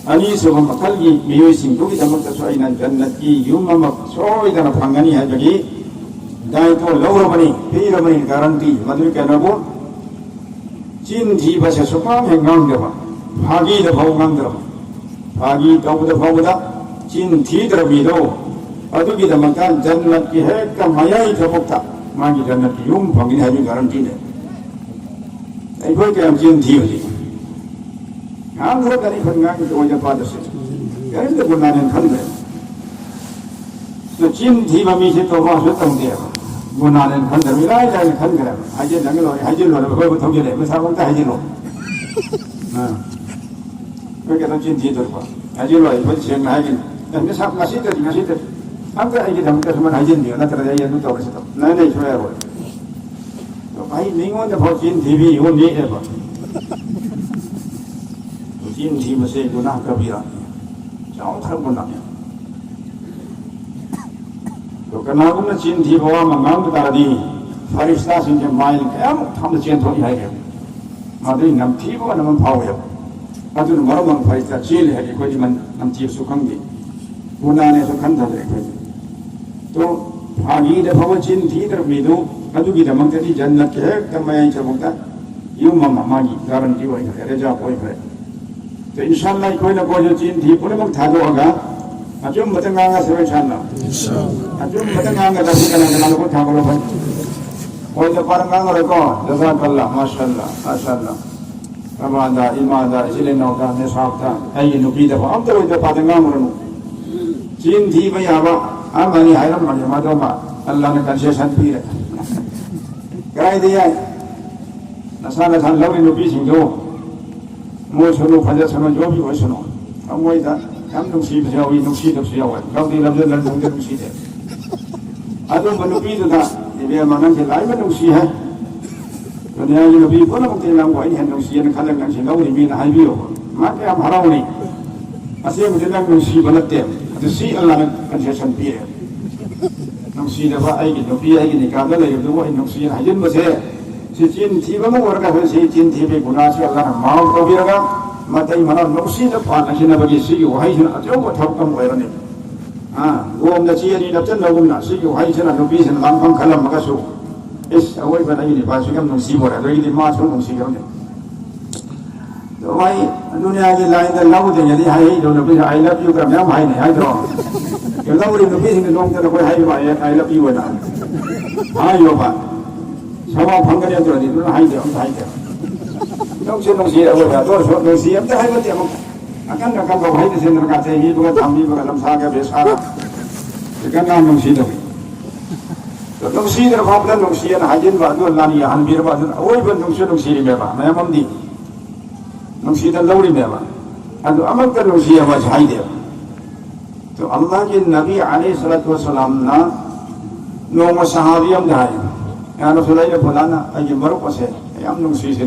Ani sebab makali miyoi singku kita mentasai nan jannati yuma maksoi dan panggani hai bagi dai to laura bani pira bani garanti madri kana bo chin thi basa sukam hengang deba phagi da bhawngang deba phagi tawda bhawda chin thi dra bido adu ki damakan jannati hai ka mayai thabukta magi jannati yum phagi hai garanti ne ai koi ke am chin thi hoji Anggur dari pengang itu wajah pada sih. Jadi itu gunakan khandre. So chin thi mami sih tu masuk tong dia. Gunakan khandre. Milai dari khandre. Haji lo, kau betul je. Masa kita haji lo. Nah, kau kita chin thi tu apa? Haji lo, itu siang haji. Dan masa masih tu. Anggur haji dah mungkin cuma haji dia. Nanti ada yang tu tahu situ. Nanti saya boleh. So bayi minggu tu bawa chin thi bi, ini apa? Chin thi masih guna kabira, jauh terguna. तो कनागुम ने चीन थी बाबा मंगाम बता दी फरिश्ता सिंह के mile क्या हम चीन थोड़ी है क्या माधुरी नम थी बाबा नमन भाव है अतुन मरो मंग फरिश्ता चील है कि कोई मन नम चीर सुखंगी गुना ने सुखन था कोई तो भागी दे बाबा चीन थी तर बिदु अतुकी दमंग तेरी जन्नत के है तमय चबुता यूं मम्मा मागी गारंटी वही है रेजा कोई है तो इंशाल्लाह कोई ना कोई चीन थी पूरे मंग था दो आगा Ajum matenganga sebenarnya. Ajum matenganga tapi kalau ko thakolo bhai. Koi to paranganga reko, jazakallah, masyaallah, masyaallah. Amanda, imanda, isilenoda, nesabta, ai nubi da am to ida patenganga renu. Chin thi bhai aba, amani hairam mani madoma, Allah ne concession pire. Gai dia. Nasana than lawi nubi singdo. Mo sunu phanja sunu jo bhi ho sunu. Amoi da Kami nungsi berjauh, nungsi berjauh. Kau di dalam jalan nungsi nungsi deh. Aduh menupi itu dah. Dia mana kita lain nungsi ha. Kemudian yang lebih pun mungkin dalam kau ini nungsi yang kalau nungsi kau ini mina hai bio. Maka yang harau ni. Asyik mungkin nungsi balat dia. Itu si Allah kan sesuatu pia. Nungsi dah apa ayi nupi ayi ni kalau lagi tu kau nungsi yang hajin masih. Si cin tiba mau orang kata si cin tiba guna si Allah mau kau biarkan. Mata ini mana nungsi dah pan nasi nak bagi si wahai sih, aja buat thap kamu air ni. ꯂꯣꯝꯗ ꯆꯦꯅꯤ ꯅꯞꯆꯟꯅꯒꯨꯝꯅ ꯁꯤꯒꯤ ꯋꯥꯍꯩꯁꯤꯅ ꯅꯨꯄꯤꯁꯤꯅ ꯂꯥꯡꯐꯝ ꯈꯜꯂꯝꯃꯒꯁꯨ ꯏꯁ ꯑꯋꯣꯏꯕ ꯑꯩꯒꯤ ꯅꯨꯄꯥꯁꯨ ꯌꯥꯝ ꯅꯨꯡꯁꯤꯕꯣꯔꯦ ꯑꯗꯒꯤꯗꯤ ꯃꯥꯁꯨ ꯅꯨꯡꯁꯤꯈ꯭ꯔꯕꯅꯤ ꯃꯥꯏ ꯗꯨꯅꯤꯌꯥꯒꯤ ꯂꯥꯏꯟꯗ ꯂꯧꯗ꯭ꯔꯤꯉꯩꯗꯤ ꯍꯥꯏꯍꯩꯗꯣ ꯅꯨꯄꯤꯁꯨ ꯑꯥꯏ ꯂꯚ ꯌꯨ ꯀ ꯃꯌꯥꯝ ꯍꯥꯏꯅꯩ ꯍꯥꯏꯗ꯭ꯔꯣ ꯂꯧꯔꯤ ꯅꯨꯄꯤꯁꯤꯡꯅ ꯅꯣꯡꯃꯗ ꯑꯩꯈꯣꯏ ꯍꯥꯏꯕ ꯑꯥꯏ ꯂꯚ ꯌꯨ ꯑꯅ ꯍꯥꯏꯌꯣꯕ ꯁꯃꯥ ꯐꯪꯒꯅꯤ ꯑꯗꯨꯔꯗꯤ ꯑꯗꯨꯅ ꯍꯥꯏꯗꯦ ꯑꯝꯇ ꯍꯥꯏꯗꯦ ꯅꯨꯡꯁꯤ ꯑꯩꯈꯣꯏꯗ ꯑꯗꯨ ꯅꯨꯡꯁꯤ ꯑꯝꯇ ꯍꯥꯏꯕꯗꯤ ꯑꯃꯨꯛ ꯑꯀꯟ ꯑꯀꯟꯕ ꯋꯥꯍꯩꯗ ꯁꯦꯟꯗ꯭ꯔꯒ ꯆꯩꯕꯤꯕꯒ ꯊꯝꯕꯤꯕꯒ ꯂꯝꯁꯥꯒ ꯕꯦꯁꯥꯒ ꯀꯅꯥ ꯅꯨꯡꯁꯤꯗꯕꯤ ꯅꯨꯡꯁꯤꯗꯅ ꯐꯥꯎꯕꯗ ꯅꯨꯡꯁꯤꯑꯅ ꯍꯥꯏꯖꯤꯟꯕ ꯑꯗꯨ ꯂꯥꯟ ꯌꯥꯍꯟꯕꯤꯔꯕ ꯑꯗꯨꯅ ꯑꯋꯣꯏꯕ ꯅꯨꯡꯁꯤꯔꯤꯃꯦꯕ ꯃꯌꯥꯝ ꯑꯃꯗꯤ ꯅꯨꯡꯁꯤꯗꯅ ꯂꯧꯔꯤꯃꯦꯕ ꯑꯗꯨ ꯑꯃꯛꯇ ꯅꯨꯡꯁꯤꯑꯕ ꯍꯥꯏꯗꯦꯕ तो अल्लाह के नबी अलैहिस्सलाम ना नोमा सहाबी अमदा है या रसूलुल्लाह ने फलाना अगे मरुक से याम नुंसी से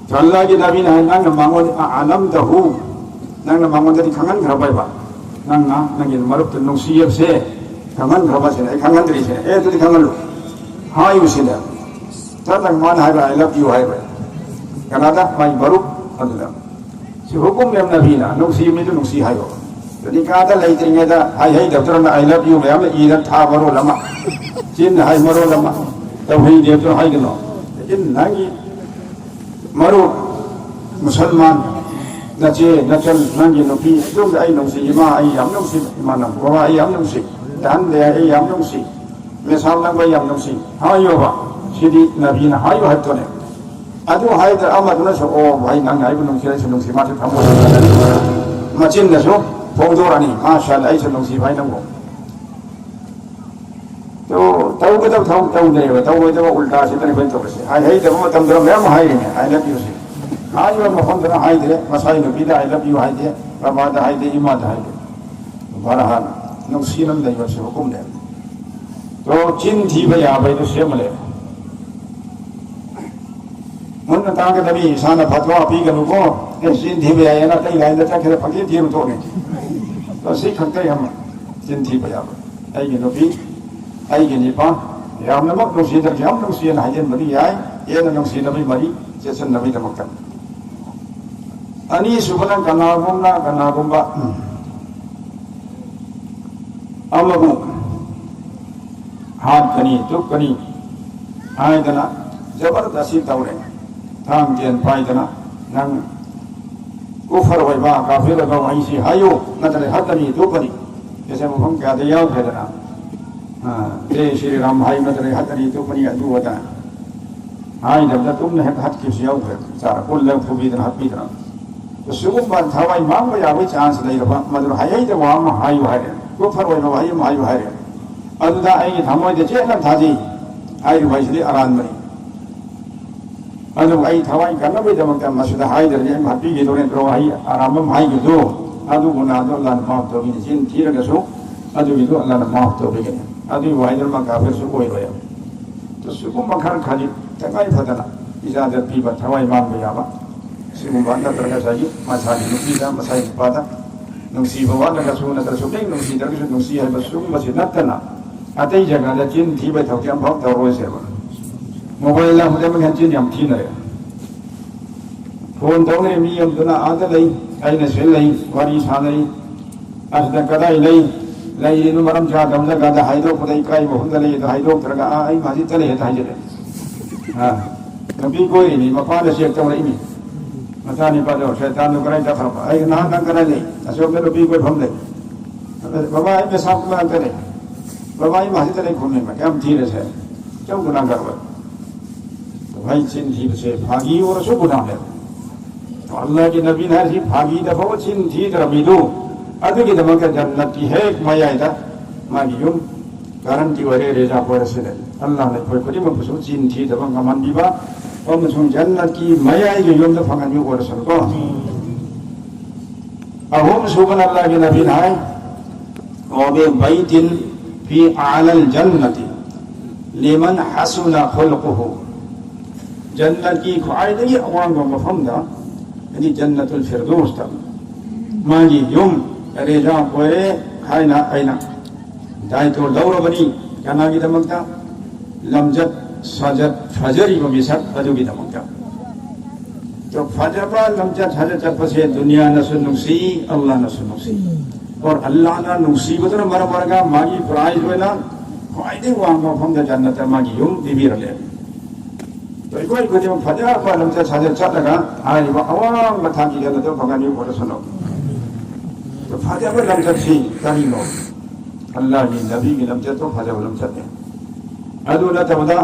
तो अल्लाह के नबी ने नंग मांगो आलम दहु नंग मांगो दि खंगन खरबायबा नंग ना नंग मरुक तो नुंसी से खंगन खरबा से खंगन दरि से ए तो खंगन लो हाय उसिदा तदंग मान hi I love you hi कनादा माय मरुक अदुदा सि हुकुम नेम नबी ना नुंसी में तो नुंसी हायो निकादा लेतरिंगेदा hi doctor I love you ma'am ईद था मरो लमा चिन हाय मरो लमा तब ही देव हाय गनो लेकिन नंगी मरो मुसलमान नचे नचल नंगी नुपी तुम आई नुसी इमा आई याम नुसी इमा नम बाबा आई याम नुसी दान ले आई याम नुसी मिसाल नंग बाय याम नुसी हायो बा सिदी नबी ना हायो हत्तोने अदु हाय द अमदुना सो ओ भाई नंग हाय नुसी नुसी माथे थमो मचिन नसो फोंदोरानी माशाअल्लाह ऐसे नुसी भाई नंगो तो तौगदब तौदरेबा तौगदब उल्टा से तने बन तौसे हाय दब मतम दर मैम हाय ने आई लव यू से हाय व मफम दर हाय दे मसाई नबीदा आई लव यू हाय दे बाबादा हाय दे इमादा हाय दे बरहान नुसी नम दे से हुकुम दे तो चिन थी भया भाई तो सेमले मन तांग नबी साना फतवा पी गनुको ए चिन थी भया ना तई लाइन दा चखे फकी थी तो ने तो सी खक्ते हम चिन थी भया आई के नबी ꯑꯩꯒꯤ ꯅꯤꯄꯥ ꯌꯥꯝꯅꯃꯛ ꯅꯨꯡꯁꯤꯗ꯭ꯔ ꯌꯥꯝ ꯅꯨꯡꯁꯤꯅ ꯍꯥꯏꯖꯤꯟꯕꯗꯤ ꯌꯥꯏ ꯍꯦꯟꯅ ꯅꯨꯡꯁꯤꯅꯕꯒꯤ ꯃꯔꯤ ꯆꯦꯠꯁꯤꯟꯅꯕꯒꯤꯗꯃꯛꯇ ꯑꯅꯤꯁꯨꯕꯅ ꯀꯅꯥꯒꯨꯝꯕ ꯑꯃꯕꯨ ꯍꯥꯠꯀꯅꯤ ꯇꯨꯞꯀꯅꯤ ꯍꯥꯏꯗꯅ ꯖꯕꯔꯗꯁꯤ ꯇꯧꯔꯦ ꯊꯥꯡ ꯇꯦꯟ ꯄꯥꯏꯗꯅ ꯅꯪ ꯀꯨꯐꯔ ꯑꯣꯏꯕ ꯀꯥꯐꯤꯔ ꯑꯣꯏꯕ ꯋꯥꯍꯩꯁꯤ ꯍꯥꯏꯌꯨ ꯅꯠꯇ꯭ꯔꯒ ꯍꯥꯠꯀꯅꯤ ꯇꯨꯞꯀꯅꯤ ꯁꯤꯁꯦ ꯃꯐꯝ ꯀꯌꯥꯗ ꯌꯥꯎꯈ꯭ꯔꯦꯗꯅ जय श्री राम हाई मदर हतरी तो पनी अदु वदा हाई दब तुम ने हत के सियाउ है चार कुल लग फुबी दन हपी दन तो सुगुम बन थावाई मांग या वे चांस ले रबा मदर हाई दे वाम हाई हाय को फर वय हाई हाई हाय अदुदा आई थमोय दे जेन थाजी हाई भाई से अरान मरी अदु आई थावाई कन बे दमक मसुदा हाई दे ने हपी गे दोने तो हाई आराम हाई गे दो अदु गुना दो लन माफ तो बि जिन थीरगसु अदु गे दो लन माफ तो बि अभी वाइदर में काफिर से कोई रोया तो सुकुम मखर खाली तंगाई फदना इजाजत पीबा थवाई मांग बयाबा सिगुम बांदा तरगा सागी मसाली नुपीदा मसाई पादा नुसी बवान का सुन तर सुके नुसी दर के नुसी है बस सुकुम बस नतना अतई जगह दा चिन थी बे थौक्याम भाव तरोय सेबा मोबाइल ला हुदे में चिन याम थी नरे फोन तौने मी यम दुना आदा लई आइना से लई वारी सानई असदा कदाई लई ꯂꯩꯔꯤꯕ ꯃꯔꯝ ꯆꯥꯗꯕ ꯖꯒꯥꯗ ꯍꯥꯏꯗꯣꯛꯄꯗ ꯏꯀꯥꯏꯕ ꯃꯐꯝꯗ ꯂꯩꯗꯣ ꯍꯥꯏꯗꯣꯛꯇ꯭ꯔꯒ ꯑꯩ ꯃꯥꯁꯤ ꯇꯠꯂꯦ ꯍꯦꯛꯇ ꯍꯥꯏꯖꯤꯜꯂꯦ ꯅꯨꯄꯤ ꯀꯣꯏꯔꯤꯅꯤ ꯃꯄꯥꯗ ꯆꯦꯛ ꯇꯧꯔꯛꯏꯅꯤ ꯃꯆꯥꯅꯤꯄꯥꯗꯣ ꯁꯩꯇꯥꯟꯗꯣ ꯀꯗꯥꯏ ꯆꯠꯈ꯭ꯔꯕ ꯑꯩ ꯅꯍꯥꯟ ꯅꯪ ꯀꯗꯥꯏ ꯂꯩ ꯑꯁꯣꯝꯗ ꯅꯨꯄꯤ ꯀꯣꯏꯐꯝ ꯂꯩ ꯕꯕꯥ ꯑꯩ ꯄꯦꯁꯥꯞ ꯃꯅꯥꯛꯇ ꯂꯩ ꯕꯕꯥ ꯑꯩ ꯃꯥꯁꯤꯗ ꯂꯩ ꯈꯨꯝꯃꯦꯕ ꯀꯌꯥꯝ ꯊꯤꯔꯁꯦ ꯆꯧ ꯒꯨꯅꯥ ꯀꯔꯕ भाई चिन थी से भागी और सो गुनाह है तो अल्लाह के नबी ने हर भागी दफा चिन थी रमीदो अदुगी दमक जन्नत की है एक मयादा मागी युम गारंटी वरे रेजा पोरसिल अल्लाह ने कोई कोई मपुसु चिन थी दबा गमन बिबा और मुसुम जन्नत की मयाई जो युम द फंगन यु पोरसिल को अहुम सुबन अल्लाह के नबी ने और बे बैतिन फी आलल जन्नति लिमन हसुना खुलकुहु जन्नत की ख्वाइदगी अवांग मफहमदा यानी जन्नतुल फिरदौस तक मागी युम रेजा कोरे खाइना आइना दायित्व लौरबनी कनागी दमकता लमजत सजत फजरी को मिसक अदुगी दमकता तो फजबा लमजत हजत पसे दुनिया नसुनुसी अल्लाह नसुनुसी और अल्लाह ना नुसीबतन मरमरगा मागी प्राइज वेना ख्वाइदे वांगो फंग जन्नत मागी युम दिबिरले तो इकोई को जो फजा पर लमचा छाजे चलगा हाय वा अवांग मथा की जन्नत भगवान यू बोले सुनो तो फजा पर लमचा छी करीनो अल्लाह की नबी की लमचा तो फजा पर लमचा ने अदु ना तमदा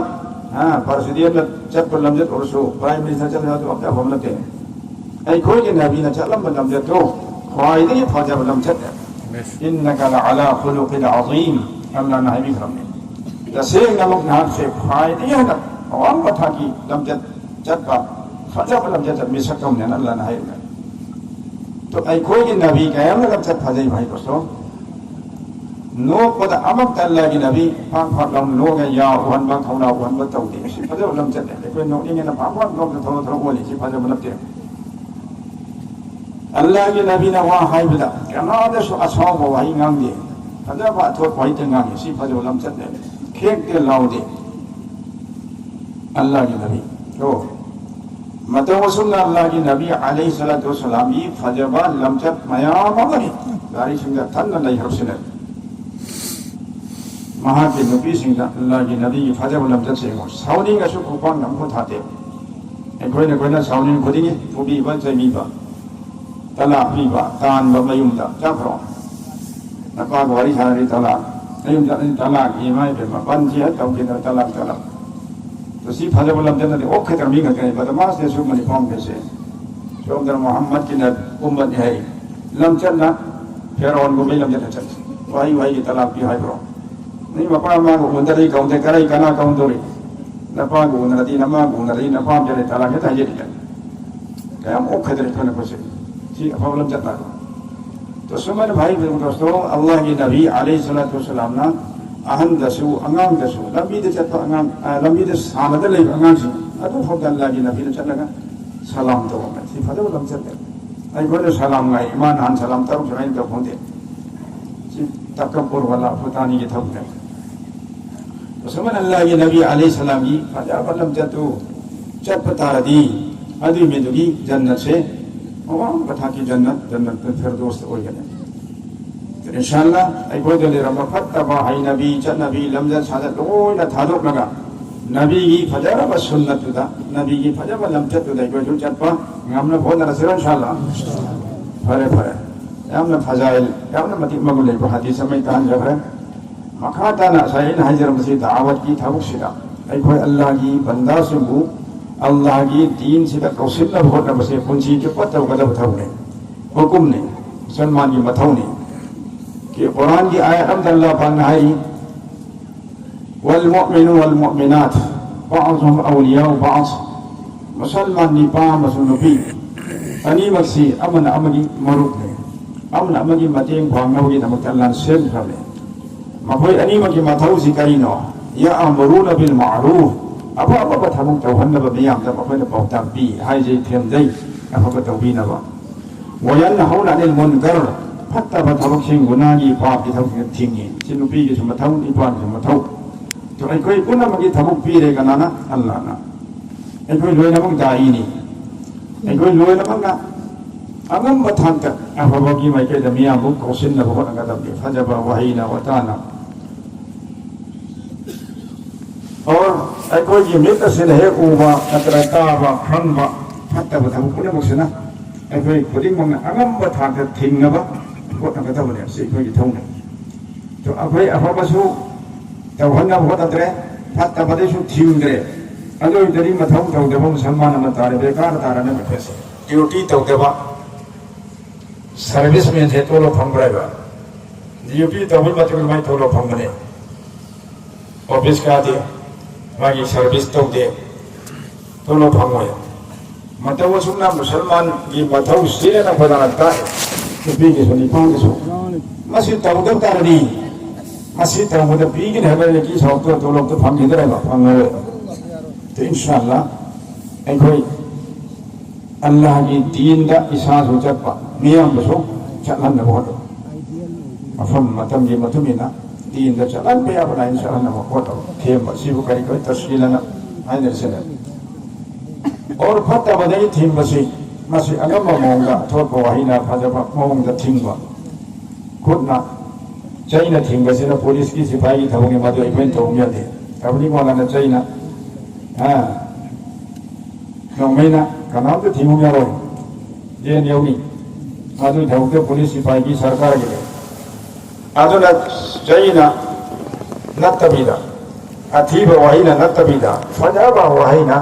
हां परसिदियत चत पर लमचा और सो प्राइम मिनिस्टर चल तो अब हम लते आई कोई के नबी ना चलम पर लमचा तो ख्वाइदे फजा पर लमचा इन्नका लअला खुलुकिन अज़ीम अल्लाह ना हबी करम जैसे नमक नाम से ख्वाइदे ना और मथा की लमजत चटका फजा पर लमजत मिसकम ने अल्लाह ना है तो आई कोई के नबी का हम लमजत फजा भाई दोस्तों नो पद अमक अल्लाह की नबी पाक पाक लम नो के या वन बा खौना वन बा तौ दे सी फजा लमजत ने कोई नो इंगे ना पाक पाक नो थो थो बोली सी फजा लमजत अल्लाह की नबी ना वहां हाय बिदा कना दे सो असौ बो वही ngang दे फजा बा थो वही ते ngang सी फजा लमजत ने खेक के लाउ दे अल्लाह की नबी तो मतवसुल अल्लाह की नबी अलैहि सलातु वसलाम ये फजबा लमचत मयाम मगनी गारी सिंगा थन नहीं हरसने महा के नबी सिंगा अल्लाह की नबी की फजबा लमचत से हो साउनी का सु कुपान नमको थाते कोई ना साउनी खुदिंगे फुबी बन जमीबा तला पीबा तान बमयुमदा जाफरो नपा गवारी सारी तला नयुमदा तला इमाय पे पंजिया तौके तला तो सी फजब लमजत ने ओखे तरमी का कहे बदमाश ने सुख मनी फॉर्म कैसे शोमदर मोहम्मद की न उम्मत है लमजत ना फेरौन को भी लमजत चल वही की तलाक की हाय ब्रो नहीं मपा मा को उंदरी काउंटे करे कना काउंटोरी नपा को उंदरी नमा को उंदरी नपा जरे तलाक है ताजे दिया क्या ओखे तरह कोने को से सी फजब लमजत ना तो सुमन भाई दोस्तों अल्लाह की नबी अलैहि सल्लल्लाहु अलैहि वसल्लम ना अहन दसु अंगांग दसु लंबी दे चत अंगांग लंबी दे सामद ले अंगांग सी अदु फक अल्लाह की नबी ने चलगा सलाम तो मैं सी फदो लम चते आई बोले सलाम गाय ईमान हान सलाम तब जराइन तो होंदे सी तकब्बुर वाला फतानी के थक दे तो समन अल्लाह की नबी अलैहि सलाम की फजा लम चतु चप तारदी अदि में दुगी जन्नत से और बता की जन्नत पे फिर दोस्त हो गए इंशाअल्लाह आई कोई दले रब फतबा है नबी च नबी लमजत सादत लोइना थादोक लगा नबी की फजर व सुन्नत दा नबी की फजर व लमजत दा कोई चटपा हमने बहुत नजर इंशाअल्लाह फरे हमने फजाइल हमने मति मगुले को हदीस में तान जब है मखाता ना सहीन हाजिर मसीह दावत की थाबुक सिदा आई कोई अल्लाह की बंदा सुबु अल्लाह की दीन से तक कौशल न बहुत न बसे कुंजी के पत्ता गदब था ने हुक्म ने सलमान की मथौ ने कि कुरान की आयत अल्लाह फरमाई वल मुमिनु वल मुमिनात बाज़ुहुम औलियाउ बाज़ मुसलमान नि पा मसुनुपी अनि मक्सी अमन अमगी मरुक ने अमन अमगी मतें भांगनगी नमक अल्लाह सेम खबले मखोय अनि मगी मथौ सि करिनो या अमरुना बिल मारूफ अब थमुक तौहनब मियाम दा मखोय पाउतां पी हाइजे थेमदै अफब तौबीनबा वयनहौना अनिल मुनकर फत्तबा थबकसिंग गुनागी पाप की थबक थिंगी सिनुपी की समथौ निपान समथौ तो आई कोई पुनमगी थबक पी रे कनाना अल्लाह ना आई कोई लोयनमक दाईनी आई कोई लोयनमक ना अगम बथांत अफबगी माइके दमिया बुक कोसिन न बहुत अंगदम के फजबा वहीना वताना और आई कोई ये मित से है उबा अतरताबा खंबा फत्तबा थबक पुनमक से ना आई कोई खुदिंग मंग अगम बथांत थिंगबा बहुत अंगदम ने से कोई थौने तो अखोई अफबसु तौहन्ना बहुत अतरे फत्तबदेसु थिंगरे अदो इतरी मथौ तौदबम सम्मान मतारे बेकार तारने मथेसे ड्यूटी तौदबा सर्विस में थे तोलो फंगरेगा ड्यूटी तौबल मतुल माई तोलो फंगने ऑफिस का दे मागी सर्विस तौदे तोलो फंगोय मतौ सुना मुसलमान की मथौ सिरे न फदानता पी के सोनी पांग सो मसी तौदब तारनी मसी तौदब पी के हबले की सौ तो लोग तो फंग इधर है फंग तो इंशाअल्लाह ऐ कोई अल्लाह की दीन दा इसास हो चपा मियाम बसो चलन न बहुत अफम मतम ये मतुमिना दीन दा चलन पे अपना इंशाअल्लाह न बहुत थेम सिबु करी कोई तस्वीलना आइने से और फत्ता बदई थीम बसी मसी अगम मोंगा थोर को वाहिना फजबा मोंग दा थिंगवा खुदना चाइना थिंगसिना पुलिस की सिपाही की थबंगे मादो इवेंट होंगे थे अबनी को ना चाइना हाँ नौमेना कनाम तो थिंगू यारो ये न्योनी मादो थबंगे पुलिस सिपाही की सरकार के लिए आदो ना चाइना नत्तबीदा अथीब वही ना नत्तबीदा फजाबा वही ना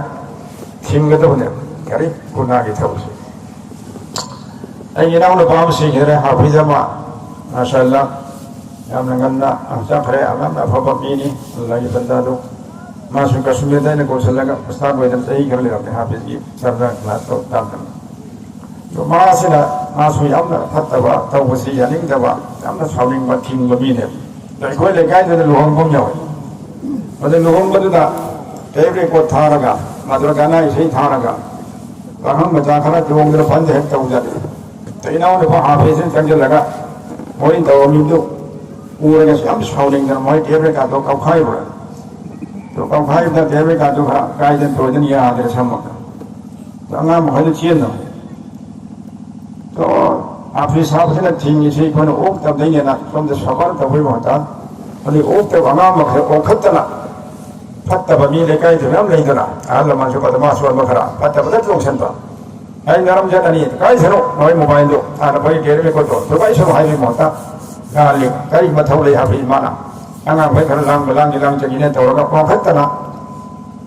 थिंगे तो बने यारी गुनाह की थबसे ये ना उन्हें पाम से घेरे हाफिज़मा माशाअल्लाह हम नगन्ना अच्छा खरे आलम अफबीनी अल्लाह की बंदा दो मासूम का सुमेदा ने कौशल का उस्ताद वैदन सही कर ले रहे हाफिज़ की सरदार क्लास तो दाम तो मासिना मासूम हम ना फतवा तो वसी यानी दवा हम ना शामिल मतीन गमीने तो कोई लेकर जो लोगों को जाओ मतलब लोगों को तो टेबल को थारगा मात्र गाना इसे थारगा तो हम बचा खरा जो उधर बंद है तो उधर तो इन्होंने वो हाफिज़ से चंगे लगा मोइन तो मिंदु पूरे के सब शामिल कर मोइन टेबल का तो कौखाई हुआ तो कौखाई उधर टेबल का तो कायदे तो जन ये आधे समझ तो अंगाम मोइन चीन ना तो हाफिज़ साहब से ना ठीक इसे कोई ओक तब नहीं है ना तुम जो सवाल तब वही होता अरे ओक तब अंगाम मखे ओखत ना फत्ता बमी लेकर इधर हम नहीं देना आल मांसो का तो मांसो मखरा फत्ता बदल लोग संता आई नरम जाता नहीं है कई सरो नई मोबाइल दो आना भाई डेढ़ में तो कई सरो हाई में होता गाली कई मथौ ले हाफिज़ माना अंगाम भाई घर लांग चीने तो लगा ओखत ना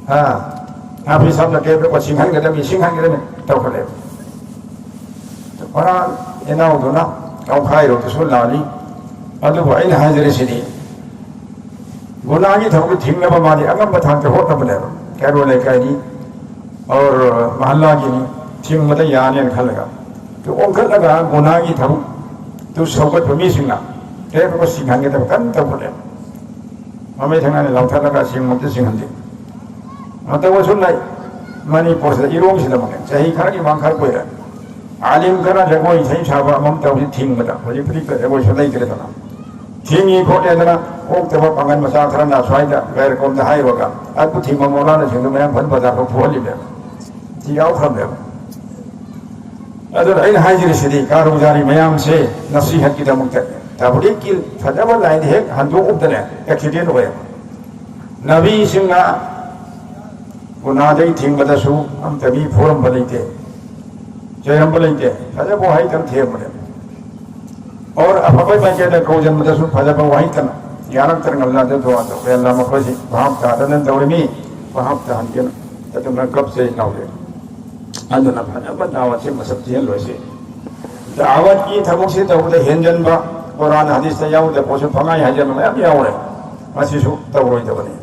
हाँ हाफिज़ साहब ने टेबल को सिंहाई के में तो खले और ये ना उधर ना कौखाई रोते सो लाली अल्लाह भाई हाजिर सिदी गुनाह की थोड़ी ठीक में बमारी अगम बता के होता बने क्या रोले कहीं और महल्ला की नहीं ठीक मतलब यानी खलगा तो ओंखल लगा गुनाह की थोड़ी तो सोबत बमी सिंगा क्या को सिंहांगे तो कन तो बने हमें थंगा ने लाउथा लगा सिंह मुझे सिंहंदे मतलब वो सुन लाई मनी पोस्ट इरोंग सिला मने चाहे खरा की मांग खर कोई रहा आलिम करा जगह इसे छावा ममता उसे ठीक बता मुझे फ्री कर जगह सुनाई करे तो ना ठीक ये खोटे ना ओक तब पंगन मसा खरा ना स्वाइदा गैर कौम दा हाई होगा अब कुछ ठीक ममोला ने सिंह में फन बजा को फोली में जियाओ खम में अदर इन हाजिर सिदी कारोबारी मयाम से नसीहत की दमुक तबड़ी की फजब लाइन है हंदो उबदने एक्सीडेंट हुए नबी सिंह गुनाह दई ठीक बदसु हम तभी फोरम बलैते जयम बलैते फजब हाई तम थे मने और अफबई बचे कौजन मदसु फजब हाई तम यारक तरंग अल्लाह दे दुआ दो अल्लाह मखोजी भाव का दन दौरमी भाव का हंजन ततम कब से नावे अदना फजब दावत से मसब दिया लोसे दावत की थबुक से तौले हेंजन बा कुरान हदीस से याव दे पोछ फंगाई हजन में अब यावरे मसिसु तौरोई दबने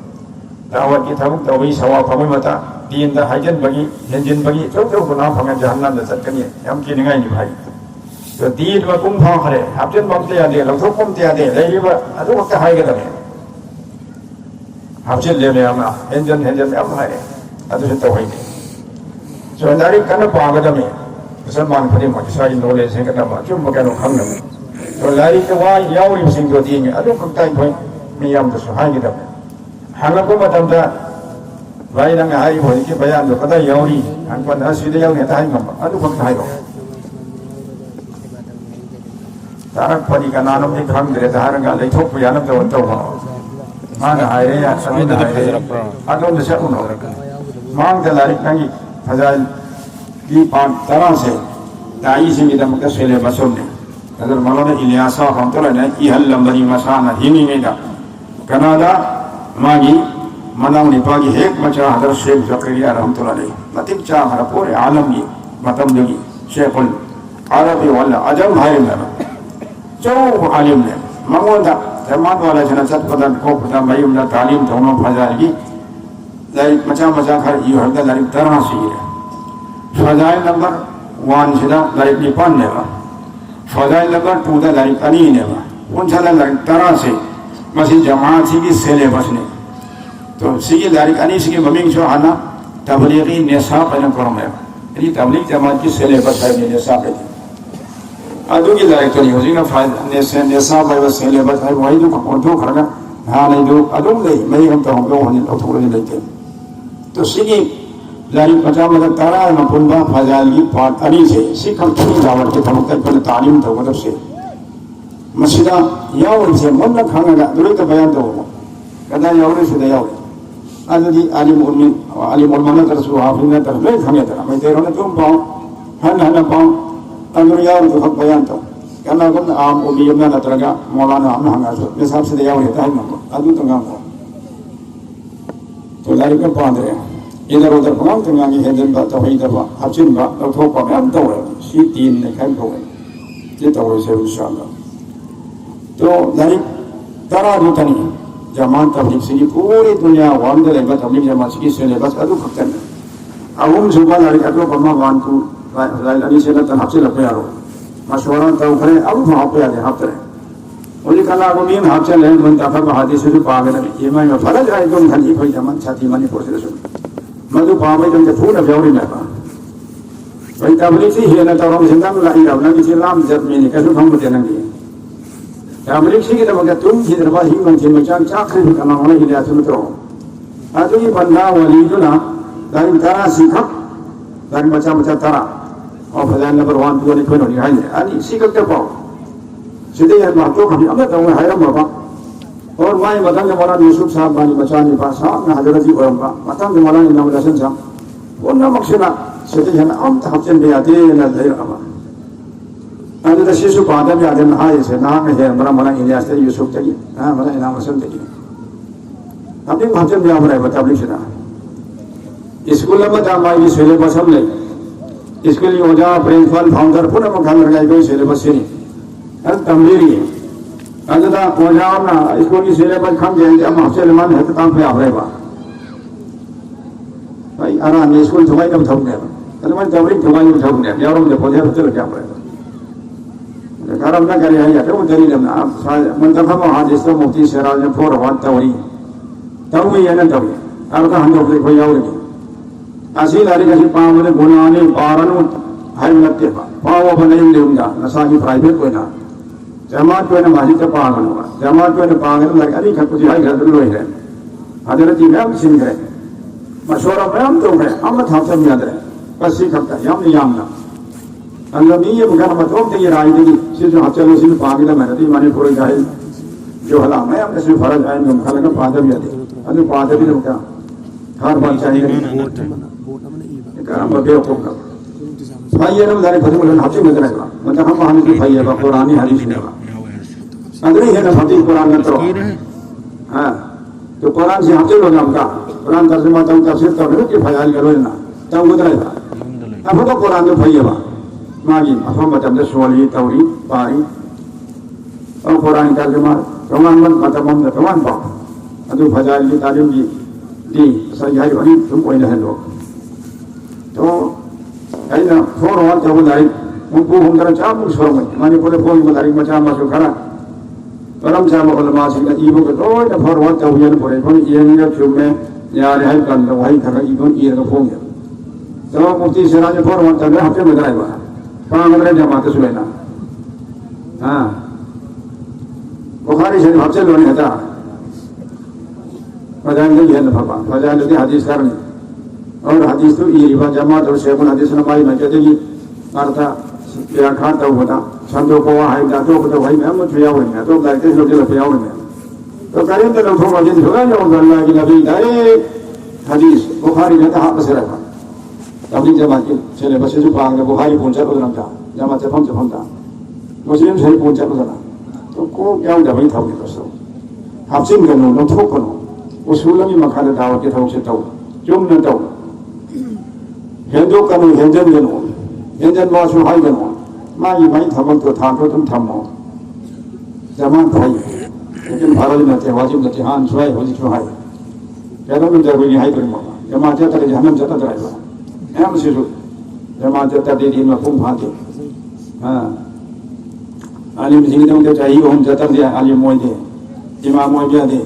दावत की थबुक तौबी सवा फमै मता दीन दा हजन बगी हेंजन बगी चौ गुनाह फंगा जहन्नम दे सकनी हम की निगाई नि भाई तो दीन में कुम फां खरे हबजन बमते यादे लथो कुमते यादे लेबा अदु वक्त हाई गदने हबजन ले में अमा हेंजन में अब हाई अदु से तौही दे जो नारी कन पागदमे मुसलमान फदे म साई नॉलेज है कदम जो मगनो खंग तो लारी के वा यावरी सिंह जो दिए अदु कक्ताई भई मियाम तो हाई गदम हांगा को मतम दा भाई नंग हाई भई के बयान जो कदा यावरी हां को न सिदे याव ने हाई मम अदु कक्ता हाई रो तारक फदी का नानम ने खंग दे तारक गा ले थोप यानम तो तो मान हाई रे या सभी अदु ने से उनो मांग द लारी नंगी फजाइल की पान तरह से ताई से मिदम का सेले बसों ने अगर मौलाना इलियासा हम तो लेने की हल लंबी मसाना हिमी में दा कनाडा मागी मनाव निपागी हेक मचा हदर शेख जकरिया रहमतुल्लाह अलैह मतिक चा हर पूरे आलम की मतम दगी शेखुल अरबी वाला अजम भाई में जो आलिम ने मंगोदा जमान वाला जना सत पदन को पता मयूम ना तालीम दोनों फजाइल की लाइक मचा खर यू हरदा लाइक तरह से फजाइल नंबर 1 सिदा लाइक निपान ने फजाइल नंबर 2 दा लाइक अनी ने उन छला लाइक तरह से मसी जमात की सिलेबस ने तो सिगी लाइक अनी सिगी ममिंग जो आना तबलीगी निसाब पर करम है ये तबलीग जमात की सिलेबस है निसाब है अदु की लाइक तो नहीं हो जिना फाइल निसाब है सिलेबस है वही जो को खरगा हां नहीं दो अदु नहीं मैं हम तो हम लोग होने तो लेते तो सिगी लारी पचा मतलब तारा में पुनवा फजाइल की पार्ट अनी से सिखल की दावत के थमुक पर तालीम तो मतलब से मसीदा यावरिसे मोन्ना खांगा दुरुत बयान दो कदा यावरि सुदा यावरि आदि आलिम उलमा तरसु हाफिज तरस ले खामे तरा मैं तेरो ने तुम पाओ हन पाओ अंदर यावरि तो बयान दो कना गुन आम उबी यमना नतरगा मौलाना हम हंगा सो निसाब से यावरि ताई मको अदु तंगा को तो लारी के पांदरे इधर उधर पकाम तंगांगी हेदन बा तवही दबा हचिन बा लौथो पा मैम तोरे सी तीन ने खान कोए ये तोरे से इंशाअल्लाह तो लारी तरा दुतनी जमान तबलीग से पूरी दुनिया वांदे लेबा तबलीग जमात की सिलेबस अदु खतन अहुम सुबह लारी अदु पमा वान तू लारी से तन हफ्ते लपे यारो मशवरा तो करे अब वहां पे आले हफ्ते ओली कला को मीन हफ्ते ले मन तफा हदीस से पागे ने ये मैं फरज है तुम खाली कोई जमान छाती मनी पड़ से मधु पावे तुम फूल व्यावरी में पा भाई तबलीग से ही ना तौरम जिंदा में लाई रवना की इस्लाम जब में ने कैसे हम देना की तबलीग से की तो तुम ही दरबा ही मन के मचान चाखरे भी करना होने के लिए तुम तो आज ये बंदा वली जो ना दारी तारा सीखा दारी मचा तारा और फजाइल नंबर 1 2 ने कोई नहीं है अनि सीखा के पाओ सीधे ये बात तो कभी अमर तो है रम बाबा और माय मदन के मौलाना यूसुफ साहब बानी मचानी पास ना हजरत जी ओरंबा मदन के मौलाना नाम रसन साहब वो ना मक्सना सीधे है ना हम तहफ्जन भी आते ना दे अमा अने द शिशु पादा भी आते ना है से ना है बड़ा मौलाना इलियास ते यूसुफ ते हां मौलाना इनाम रसन ते अभी तहफ्जन भी आ रहा है बताबली से ना स्कूल में दामाई सिलेबस हम ले इसके लिए ओजा प्रिंसिपल फाउंडर पूरा मकान लगाई गई सिलेबस से हर तमलीरी है अजदा ओजा ना स्कूल की सिलेबस खम जाए हम हफ्ते लेमान है काम पे आ रहे बा भाई आरा ने स्कूल थवाई कब थम गया तले मैं तमलीरी थवाई में थम गया यारों ने पौधे होते क्या पड़ेगा कारण ना करे है तो दलील ना आप मंतखब हादिस तो मुफ्ती सिराज ने फोर वाट तवरी तव ये ना तव अब का हम लोग कोई और así la rica si pago de gunani paranu hai natte pa pawo banai leunda nasagi private ko na jamaat ko na mahi ta pago na jamaat ko na pago na ari khatu ji hai ghar lo hai hadarat ji naam sin hai mashwara bayam to hai amma thapsa mi adre pasi khata yam na Allah ni ye bukan matom te ye rai de si jo hachalo sin pago na mehnati mane pure gahe jo hala main apne se faraj aay mein khala ka paada bhi ade anu paada bhi ka har baat chahiye काम बबे को का भाई ये ना दारे फते मुलन हफ्ते में करेगा मतलब हम हमें की भाई है कुरानी हदीस में अंदर है ना हदीस कुरान में तो हां तो कुरान से हफ्ते लो नाम का कुरान तर्जुमा तो तफसीर तो है कि फयाल करो ना तब उधरेगा अब तो कुरान में भाई है मागी हम मतलब सोली तौरी पारी और कुरान तर्जुमा तमाम मतलब हम तमाम पा अदु फजाइल की तालीम दी सही है वही तुम कोई नहीं लो तो ऐना फोर वाट तो दारी मुंपू हम तरह चाम मुसर में माने बोले फोन में दारी मचा मासु खरा परम चाम बोले मासी का ईबो के तो ना फोर वाट तो ये बोले कोई ये ने क्यों में यार है कर लो भाई खरा ईबो ये का फोन तो मुफ्ती सिराज फोर वाट तो हफ्ते में दाई बा पांच में जमात सुलेना हां बुखारी शरीफ हफ्ते लोने था फजाइल ये ना बाबा फजाइल के हदीस करनी और हदीस तो ये रिवा जमात और शेखुल हदीस नमाई में कहते कि अर्था या खाता होता संतो को वहां है तो भाई मैं मुझे याद नहीं तो कहते लोग जो पे याद नहीं तो करें तो लोगों को जिन होगा जो अल्लाह की नबी डायरेक्ट हदीस बुखारी में कहां से रखा तबलीग जमात के चले बस जो पांग बुखारी पहुंचा तो रखा जमात से पहुंचा मुस्लिम से पहुंचा तो तो को क्या होगा भाई था दोस्तों हफ्सिन कनो नो थोक कनो उसूल में मखाने दावत के थोक से तो जुम न तो हेंदो कनो हेंजन गनो हेंजन वासु हाई गनो माई भाई थमन तो था तो तुम थमो जमान भाई लेकिन भारत में ते वाजिब न हां सुहाई हो जो है कहनो में जब ये हाई करो जमात जाता है जहन्नम जाता है हम सिर्फ जमात जाता दे दिन में फूम भाते हां आलिम जिंदगी में चाहिए हम जाता दिया आलिम मोय दे इमाम मोय दे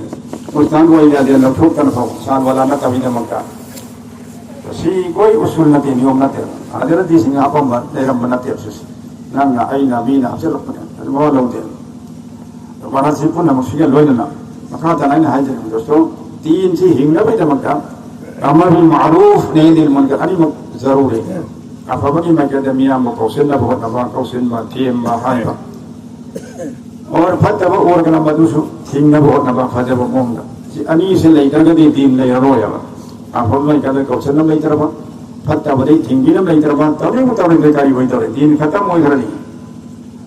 उस्ताद मोय दे न ठोक कर पाओ साल वाला न कभी न मंगा सी कोई उसूल न ते नियम न ते हजरत जी सिंह आपम ने रम न ते सुस नंगा आईना बीना से रखने तो बहुत लोग थे तो बड़ा सी पुन मुश्किल लोइन ना मखा तना ने हाय दोस्तों तीन सी हिंगा पे मक्का अमर बिल मारूफ नहीं दिल मन का अनी जरूर है अब बगी मैं कहते मियां मो कौशल न बहुत नवा कौशल में टीम में हाय और फतब और कना मधुसु थिंग न बहुत न फजब मोंगा अनी से लेकर के दीन ले रोया आप हम नहीं करते कौशल न नहीं तरबा फतब दे थिंग भी न नहीं तरबा तबे मुताबिक बेकारी वही तोरे दीन खत्म हो गई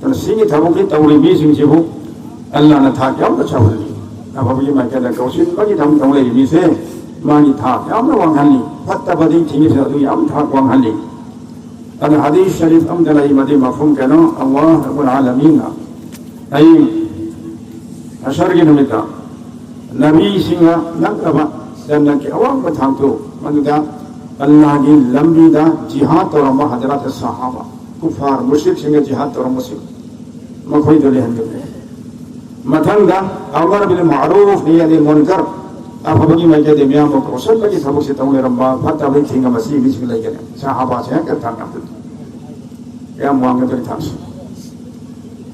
तो सिंह थबो की तौरी भी सिंह से वो अल्लाह ने था क्या तो चावली अब हम ये मैं कहता कौशल बाकी हम तौरे भी से मानी था क्या हम वहाँ हल्ली फतब दे थिंग से तो हम था वहाँ हल्ली अल हदीस शरीफ हम दलाई मदे मफहूम कहना अल्लाह रब्बुल आलमीन आई अशर के निमित्त नबी सिंह नकबा जन्नत के अवाम बथांग तो मनुदा अल्लाह की लंबी दा जिहाद और हजरत सहाबा कुफार मुश्रिक सिंह जिहाद और मुश्रिक मखोई दोले हंगे मथंग दा अमर बिल मारूफ नियत मुनकर अब बगी मैं कहते मियां को कौशल बगी सबक से तौले रब्बा फता भी सिंह मसीह भी सिंह लेके सहाबा से कर था क्या मुआंगे तो था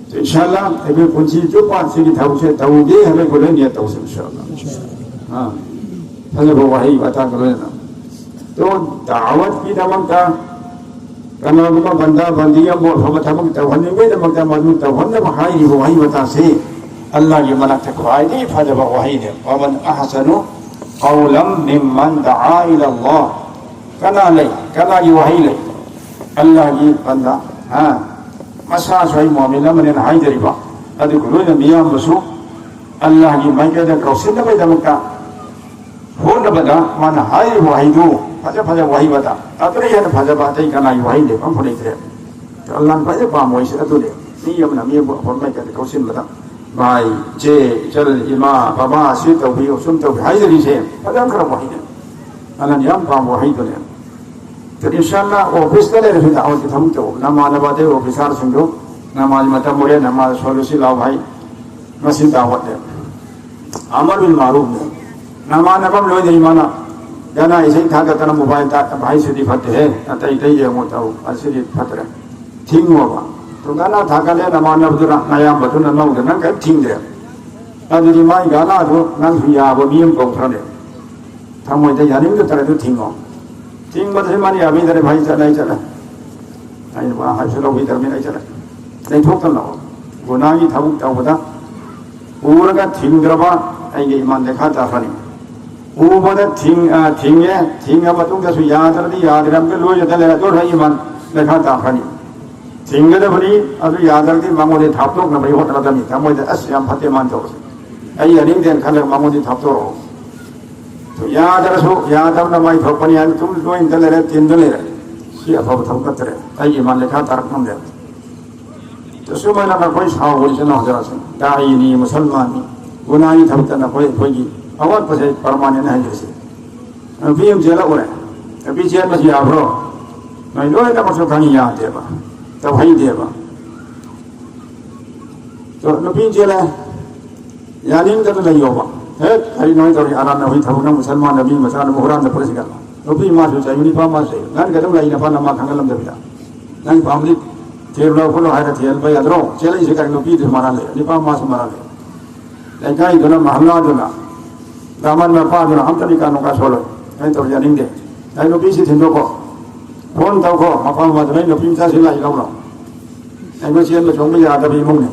तो इंशाल्लाह हमें कुंची जो बात से की था उसे तौगे हमें बोले नियत हो से इंशाल्लाह हां हमें वो वही बता करो ना तो दावत की दमकता कनागुमा बंदा बंदिया वो हम तमक तवहने में दमकता मनु तवहने वही वही बता से अल्लाह की मना तक वायदी फजब वही दे वमन अहसनु कौलम मिम्मन दआ इला अल्लाह कना की वही ले अल्लाह की बंदा हां मसा सोई मोमिना मने हाई जरिबा अदु गुलोना मियां मसु अल्लाह की माइके दा कौसिन बै दमका होन बदा मन हाई वही दो फजब वही बता अतरे यन फजब आते कना की वही दे हम फुले थे तो अल्लाह फजब पा मोइ से अदु दे ni yamna mi bo for mai ka kausin bata bai je chal ima baba si tau bi sum tau hai ri se padam kara wahi ne alan yam pa wahi to ne तो इंशाल्लाह office का ले रहे दावत के हम तो नमाज बाते ऑफिसर संगो नमाज मत मोरे नमाज सोलुसी लाओ भाई मस्जिद दावत है अमर बिल मारूफ ने नमाज नबम लो दे माना गाना ऐसे था का तना मोबाइल ता भाई से दिखते है तई तई ये मोताओ ऐसे दिखते ठीक होगा तो गाना था का ले नमाज नबदुरा नया बतु न नौ न का ठीक दे अदि माई गाना तो नन हिया बो मियम को थने थमोय दे यानी तो तरह तो ठीक हो तीन बजे मानी अभी इधर भाई चला ही चला नहीं वहाँ हर चलो भी इधर में नहीं चला नहीं ठोक कर लो गुनाह की था वो बता ऊपर का थिंग द्रवा ऐसे ईमान देखा था फनी ऊपर का थिंग है बतूं कैसे याद रम के लोग जैसे लेना तो रही ईमान देखा था फनी थिंग है तो फनी अभी याद रखती मांगो दे थाप तो न भाई होटल का नहीं था मुझे ऐसे हम फते मान तो ऐसे अनिंग देन खाने मांगो दे थाप तो रहो तो याद रखो याद अब ना माई थोपनी आने तुम दो इन दले रहे तीन दले रहे सिया थोप थोप करते रहे ऐसे मान लेखा तारक नम दे तो सुबह ना कोई साव बोल से ना हो जरा से दाई नहीं मुसलमान नहीं गुनाही थोपते ना कोई की अवध पसे परमाने नहीं जैसे अभी हम जेला उड़े अभी जेल में जिया ब्रो मैं लोग ना कुछ कहीं याद देवा तब वही देवा तो नबी जेला यानी इन तो नहीं होगा है कहीं नहीं तो आराम न हुई था ना मुसलमान नबी मसान मुहरान न पुलिस करना नबी मास हो चाहिए यूनिफॉर्म मास है नन कदम लाई नफा नमा खंगलम दबिया नन पामली तेल लो फुलो है तेल भाई अदरो चले से कर नबी दे मारा ले यूनिफॉर्म मास मारा ले लेकिन इधर महल्ला दोना दामन में पा दोना हम तरीका नो का सोलो नहीं तो यानी दे नहीं नबी से थिंदो को फोन तो को मफाम मत नहीं नबी सा से लाई लो नहीं को चेन में जोंग में याद अभी मुंह ने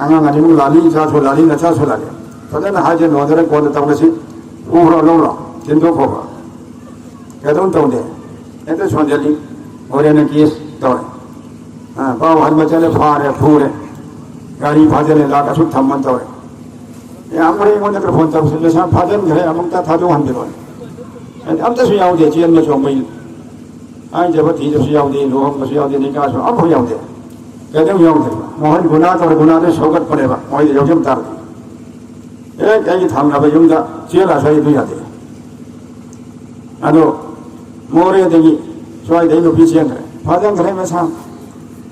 अंगा गनी मुंह लाली चा सो लाली नचा सो लाली फजन हाजे नोदरे कोद तवलसी उहरो लोलो जिंदो खोबा कहतों तौदे ऐसे सोजली और ने केस तौरे हां पाव हर मचले फारे फूरे गाड़ी फाजले लाका सु थमन तौरे ये आमरे मोने कर फोन तब से सा फाजन घरे अमंता थाजो हम देरो हम तो सुयाव दे जेन में सोमई आई जब थी जब सुयाव दे लो हम सुयाव दे निका सो अब हो याव दे कहते याव दे मोहन गुनाह तो सोगत पड़ेगा मोई योजम तार एक ऐसे थामना भाई युंगा चेला सोई दुया दे अदो मोरे देगी सोई दे लो पीछे अंदर फाजन घरे में सा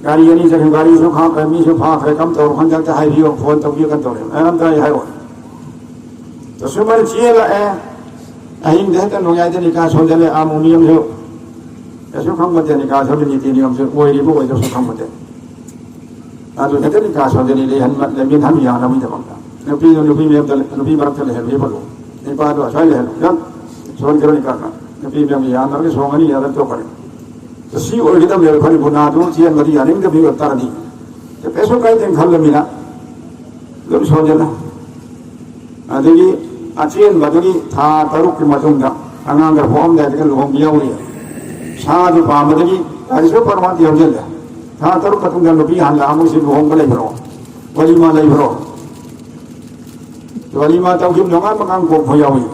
गाड़ी ये नहीं चले गाड़ी सो खा कर मी सो फा कर कम तो हम जाते हाई भी फोन तो भी कर तो रे हम तो है वो तो सुमर चेला है अहिं दे तो लोग आते निकाह सो दे अमोनियम जो ऐसे कम मत निकाह सो नीति नियम से वो ही वो जो कम मत अदो कहते निकाह सो दे ले हन मत ले हम या ना भी दबंगा नबी में तो नबी बरत ले है बोलो नहीं पादो अच्छा ले है सोन करो निकाह नबी में या ना के सोंगनी या तो करे तो सी और एकदम ले खरी बुना दो चेन मरी यानी तो भी बता दी तो पैसों का दिन खल मिला 좀 소전아. 아들이 아치엔 마들이 다 다루기 마동다. 안한가 보험다 이렇게 로미야우리. 사주 밤마들이 아주 퍼만티 염전다. 다 다루 같은 거 높이 한다 아무시 로홈벌레 브로. 월리마 레브로. 월리마 타우김 농아 막강 고 보야우이.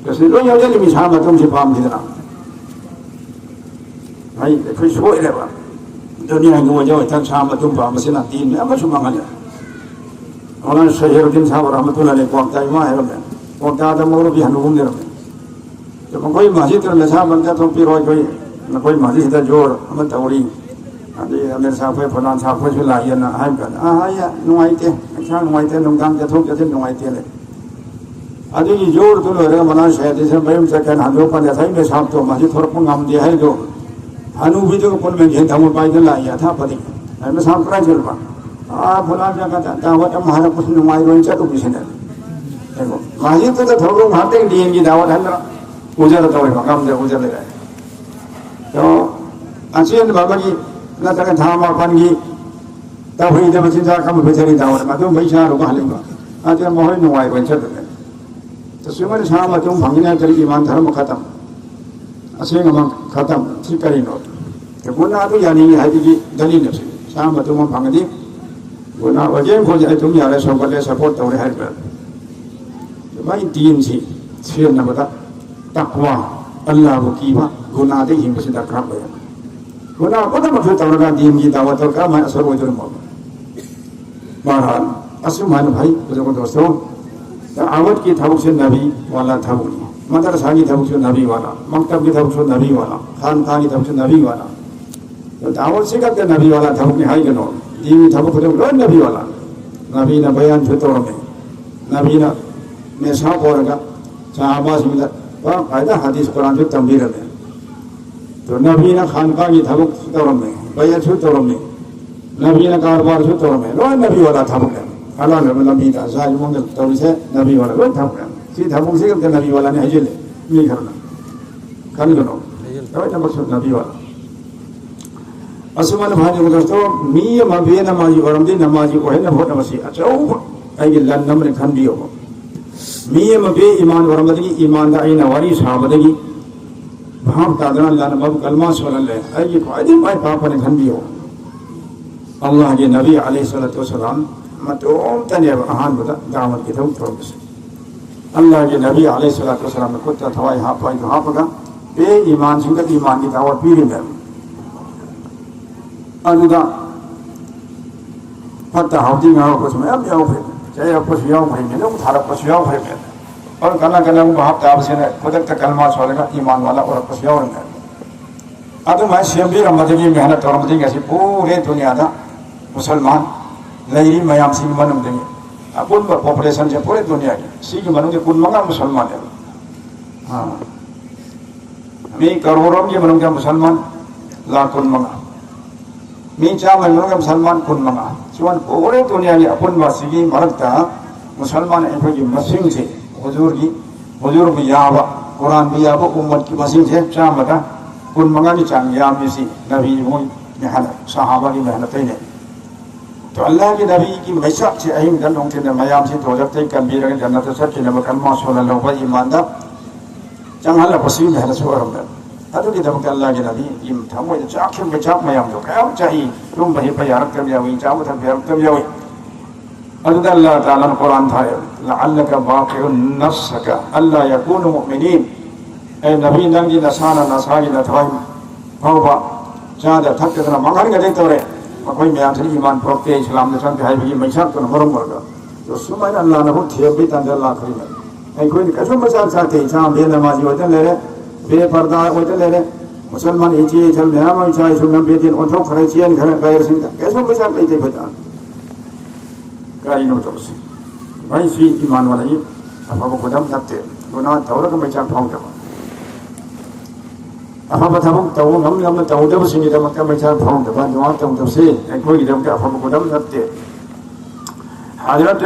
그래서 이런 여자님이 사마 좀시 밤디더라. 아이 그 소이래 봐. dunia yang wajah itu sama tumpah mesin nanti ini apa cuma aja. Orang Syaikhudin sahabat rahmatullah alaih kuakta imah ya Rabbi. Kuakta ada mau lebih hanum dia Rabbi. Jika koi masjid terus sahabat kita topi roy koi, nak koi masjid kita jor, amat tawari. Adi amir sahabat pelan sahabat juga ya nak hai kan. Ya nuai teh, macam nuai teh nunggang jatuh jatuh nuai teh le. Adi jor tu lorang mana Syaikhudin sampai macam hanum pada saya ni sahabat tu masjid thor pun ngam dia hai tu. Anu video pun menjadi tamu bayi lah ya, tak apa ni. Saya sampai kerja lupa. Pulang jaga dawat am harap pun numai roncak tu bisa dah. Tengok, masjid tu tak tahu hati dia yang dawat hendak ujar tahu makam dia ujar lagi. So, asyik ni bagi nak takkan thama pangi tahu ini macam mana kamu bercari dawat, macam macam rumah lima. Asyik mohon numai roncak tu. Terus sama tu panggilnya dari iman dharam khatam. Asyik memang khatam, sikari not. Guna tu yang ini hari ini dalil ni. Sama tu memang panggil. Guna wajib kau jadi tu ni ada sobat support tahu hari ini. Cuma din si, siapa nama tak takwa Allah bukiba guna dia hingga sudah kerap ya. Guna apa tu maksud tahu orang din kita awak tahu kami asal wajib mau. Bahan asal mana भाई betul दोस्तों. Awat kita tahu si Nabi wala tahu ni. Madrasah kita tahu si Nabi wala. Maktab kita tahu si Nabi wala. Khanqah kita tahu si Nabi wala. Awat sikap ke Nabi wala tahu ni hai keno. Ini tahu betul betul Nabi wala. Nabi na bayan betul orang ni. Nabi na mesah orang ka. Sahabat semua. Wah ada hadis Quran itu tambir ada. तो नबी ना खानका की था तौर में भैया छू तौर में नबी ना कारोबार छू तौर में रोज नबी वाला था बुक अल्लाह ने नबी था साज मंगल तौर से नबी वाला रोज था बुक सी था बुक से के नबी वाला ने हजले नहीं करना कर लो तो ये मकसद नबी वाला असमान भाई को दोस्तों मी मबे नमाजी वरमदी नमाजी को है ना बहुत नमाजी अच्छा वो आई लन नंबर खान भी हो मी मबे ईमान वरमदी ईमान दा आई नवारी साहबदगी भाव तादना लान बाबू कलमा सोलन ले आई को आदि भाई पापा ने खंडी हो अल्लाह के नबी अलैहिस्सलातु वस्सलाम मतोम तने आहान बता दावत की तो से अल्लाह के नबी अलैहिस्सलातु वस्सलाम को तो थवाई हा पाई हा पगा बे ईमान सिंह ईमान की दावत पीरी में अनुदा पता हाउदी में हो कुछ में अब जाओ फिर चाहे अब कुछ याओ भाई में लोग थारा कुछ याओ भाई में और कला कला वो भाव ताब से ने खुद तक कलमा सोलेगा ईमान वाला और कुछ और नहीं अब मैं शेम्बी रमज़ी मेहनत और रमज़ी कैसी पूरे दुनिया दा मुसलमान लहरी मयाम सिंह मनम देंगे अपन पॉपुलेशन से पूरे दुनिया की सिंह मनों के कुल मंगा मुसलमान है हाँ मैं करोड़ों के मनों के मुसलमान लाख कुल मंगा मैं चार मनों के मुसलमान कुल मंगा चुन पूरे दुनिया की अपन वासी की मरकता मुसलमान एक की मसिंग से हुजूर भी याबा कुरान भी याबा उम्मत की मसीह से चामता कुल मंगानी चांग याम इसी नबी मोई मेहनत सहाबा की मेहनत ही नहीं तो अल्लाह के नबी की मैसाक से अहिम दलों के न मयाम से तो जब तक कबीर के जन्नत से के न कलमा सोला लोबा ईमानदा चांगला पसी मेहनत सो रमदा अदु की दम अल्लाह के नबी इम थमो चाखिम के चाप मयाम जो काम चाहिए तुम बही पयारक कर जावी चाव था प्यार कर जावी अल्लाह ताला ने कुरान था लअल्लका बाक़िउन नफ्सका अल्ला यकूनु मुमिनीन ए नबी नंगी नसाना नसागी नथवाई भावबा जादा थक के मंगन गदे तोरे कोई म्याम से ईमान प्रोक्ते इस्लाम ने संग है भी मैसा तो मरम मरगा तो सुमाय अल्लाह ने बहुत थे भी तंदर ला खरी ए कोई कसम मसा साथे शाम बे नमाजी होते ले रे बे पर्दा होते ले रे मुसलमान एची चल मेरा मैं चाहे सुनम बे दिन ओठो खरे चियन घर गायर सिंह कसम मसा लेते बता काई नो तो से भाई सी ईमान वाला ये अब को दम नते गुना तौर का मैं चाह पाऊं अब बताऊं तो हम तो उधर से नहीं तो मैं चाह पाऊं तो बात वहां तो से कोई दम का अब को दम नते हजरत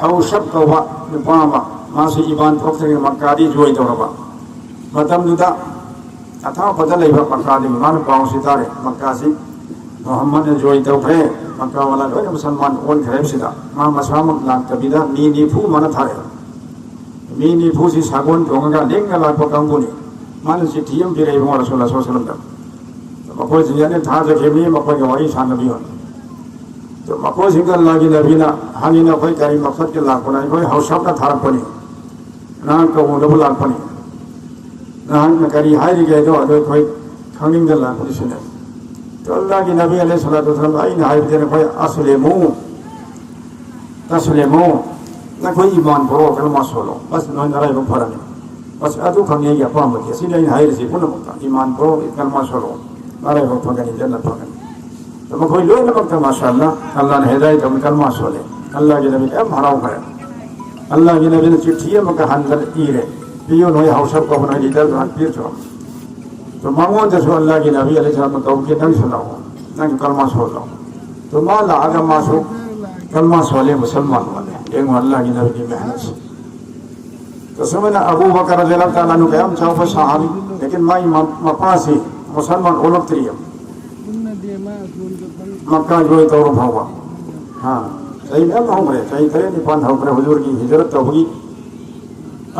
हौशब को बामा मासे ईमान प्रोक्ट के मक्कादी जोई तो रबा मतम दुदा अथा पता ले मक्कादी मान पाऊं सितारे मक्कासी मोहम्मद ने जोई तो थे maka wala loy musalman on khareb sida ma masamuk lang tabida ni phu mana thare ni phu si sagon donga lenga la ko kambuni man si thiam pire mo rasulullah sallallahu alaihi wasallam mako jiane tha je kemi mako ge wai san nabi on to mako singal lagi nabi na hanina khoi kari maksad ke la ko nai khoi hausap na thar pani na ko mo double la pani na han kari hai ge do do khoi khanging dal la ko sine तो अल्लाह की नबी अलैहिस्सलाम आई ना आई देने कोई असलेमो ना कोई ईमान परो कलमा सोलो बस नॉन नराई को फरने बस अदु खंगे या पाम के सीधे हाय रे पुन मुक्ता ईमान परो कलमा सोलो नराई को फगनी जन्नत फगनी तो मैं कोई लोग ना माशाअल्लाह अल्लाह ने हिदायत हम कलमा सोले अल्लाह की नबी अब हराओ करे अल्लाह की नबी ने चिट्ठी मका हंदर ईरे पियो नो हाउस को बना लीडर हाथ पीर छो तो मांगो जैसे अल्लाह की नबी अलैहिस्सलाम को के नंग सुनाओ नंग कलमा सोलो तो माला आदम मासो कलमा सोले मुसलमान वाले ये अल्लाह की नबी की मेहनत से तो समझना अबू बकर रज़ियल्लाहु ताला अन्हु के हम चाहो सहाबी लेकिन माई मपासी मुसलमान ओलक त्रियम मक्का जो तो भावा हां सही में हम रे सही करे निपान हो पर हुजूर की हिजरत तो होगी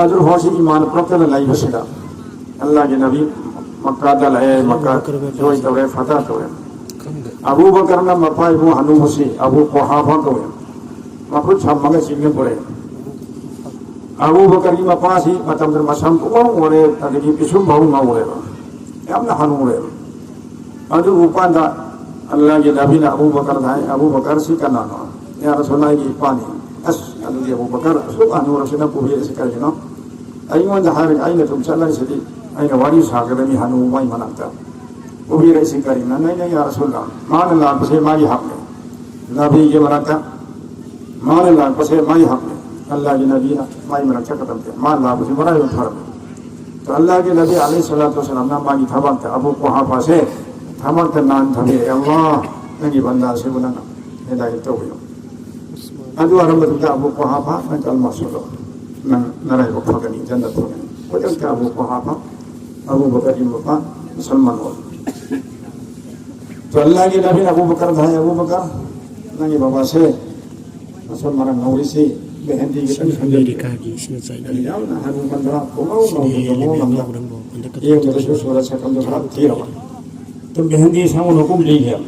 अजर होसी ईमान प्राप्त लाई बसदा अल्लाह के नबी मक्का दल है मक्का जो तो रे फतह तो है अबू बकर ना मपाई वो हनु मुसी अबू कुहाफा तो है मकुल छमंगे सिंगे पड़े अबू बकर की मपासी मतलब मसम को ओरे तदगी पिसुम बहु माओरे हमना हनु रे अदु उपांदा अल्लाह के नबी ने अबू बकर धाए अबू बकर सी करना ना या रसूलुल्लाह की पानी अस अल्लाह के अबू बकर सो अनु रसूलुल्लाह को भी ऐसे करे ना अइवन जहां आइने तुम चलन से आइने वारी सागर में हनु माई मनाता वो भी ऐसे करे ना नहीं या रसूलुल्लाह मान अल्लाह से माई हक में नबी ये मनाता मान अल्लाह से माई हक में अल्लाह के नबी ना माई मनाता खत्म थे मान अल्लाह से मरा है फर्क तो अल्लाह के नबी अलैहि सल्लल्लाहु अलैहि वसल्लम ना माई थबक अबू कुहाफा से थमक नान थमे अल्लाह नगी बंदा से बुना हिदायत तो हुई अदु अरमत का अबू कुहाफा न कलमा सोलो न नरे को फगनी जन्नत हो वो जब क्या अबू कुहाफा अबू बकर की वफा मुसलमान हो तो अल्लाह के नबी अबू बकर था अबू बकर नगी बाबा से मुसलमान नौरी से बहनदी के अमेरिका की इसमें चाहिए ना हनु बंदा को ये मेरे जो सूरत से कम खराब थी रहा तुम मेहंदी संग हुकुम ली है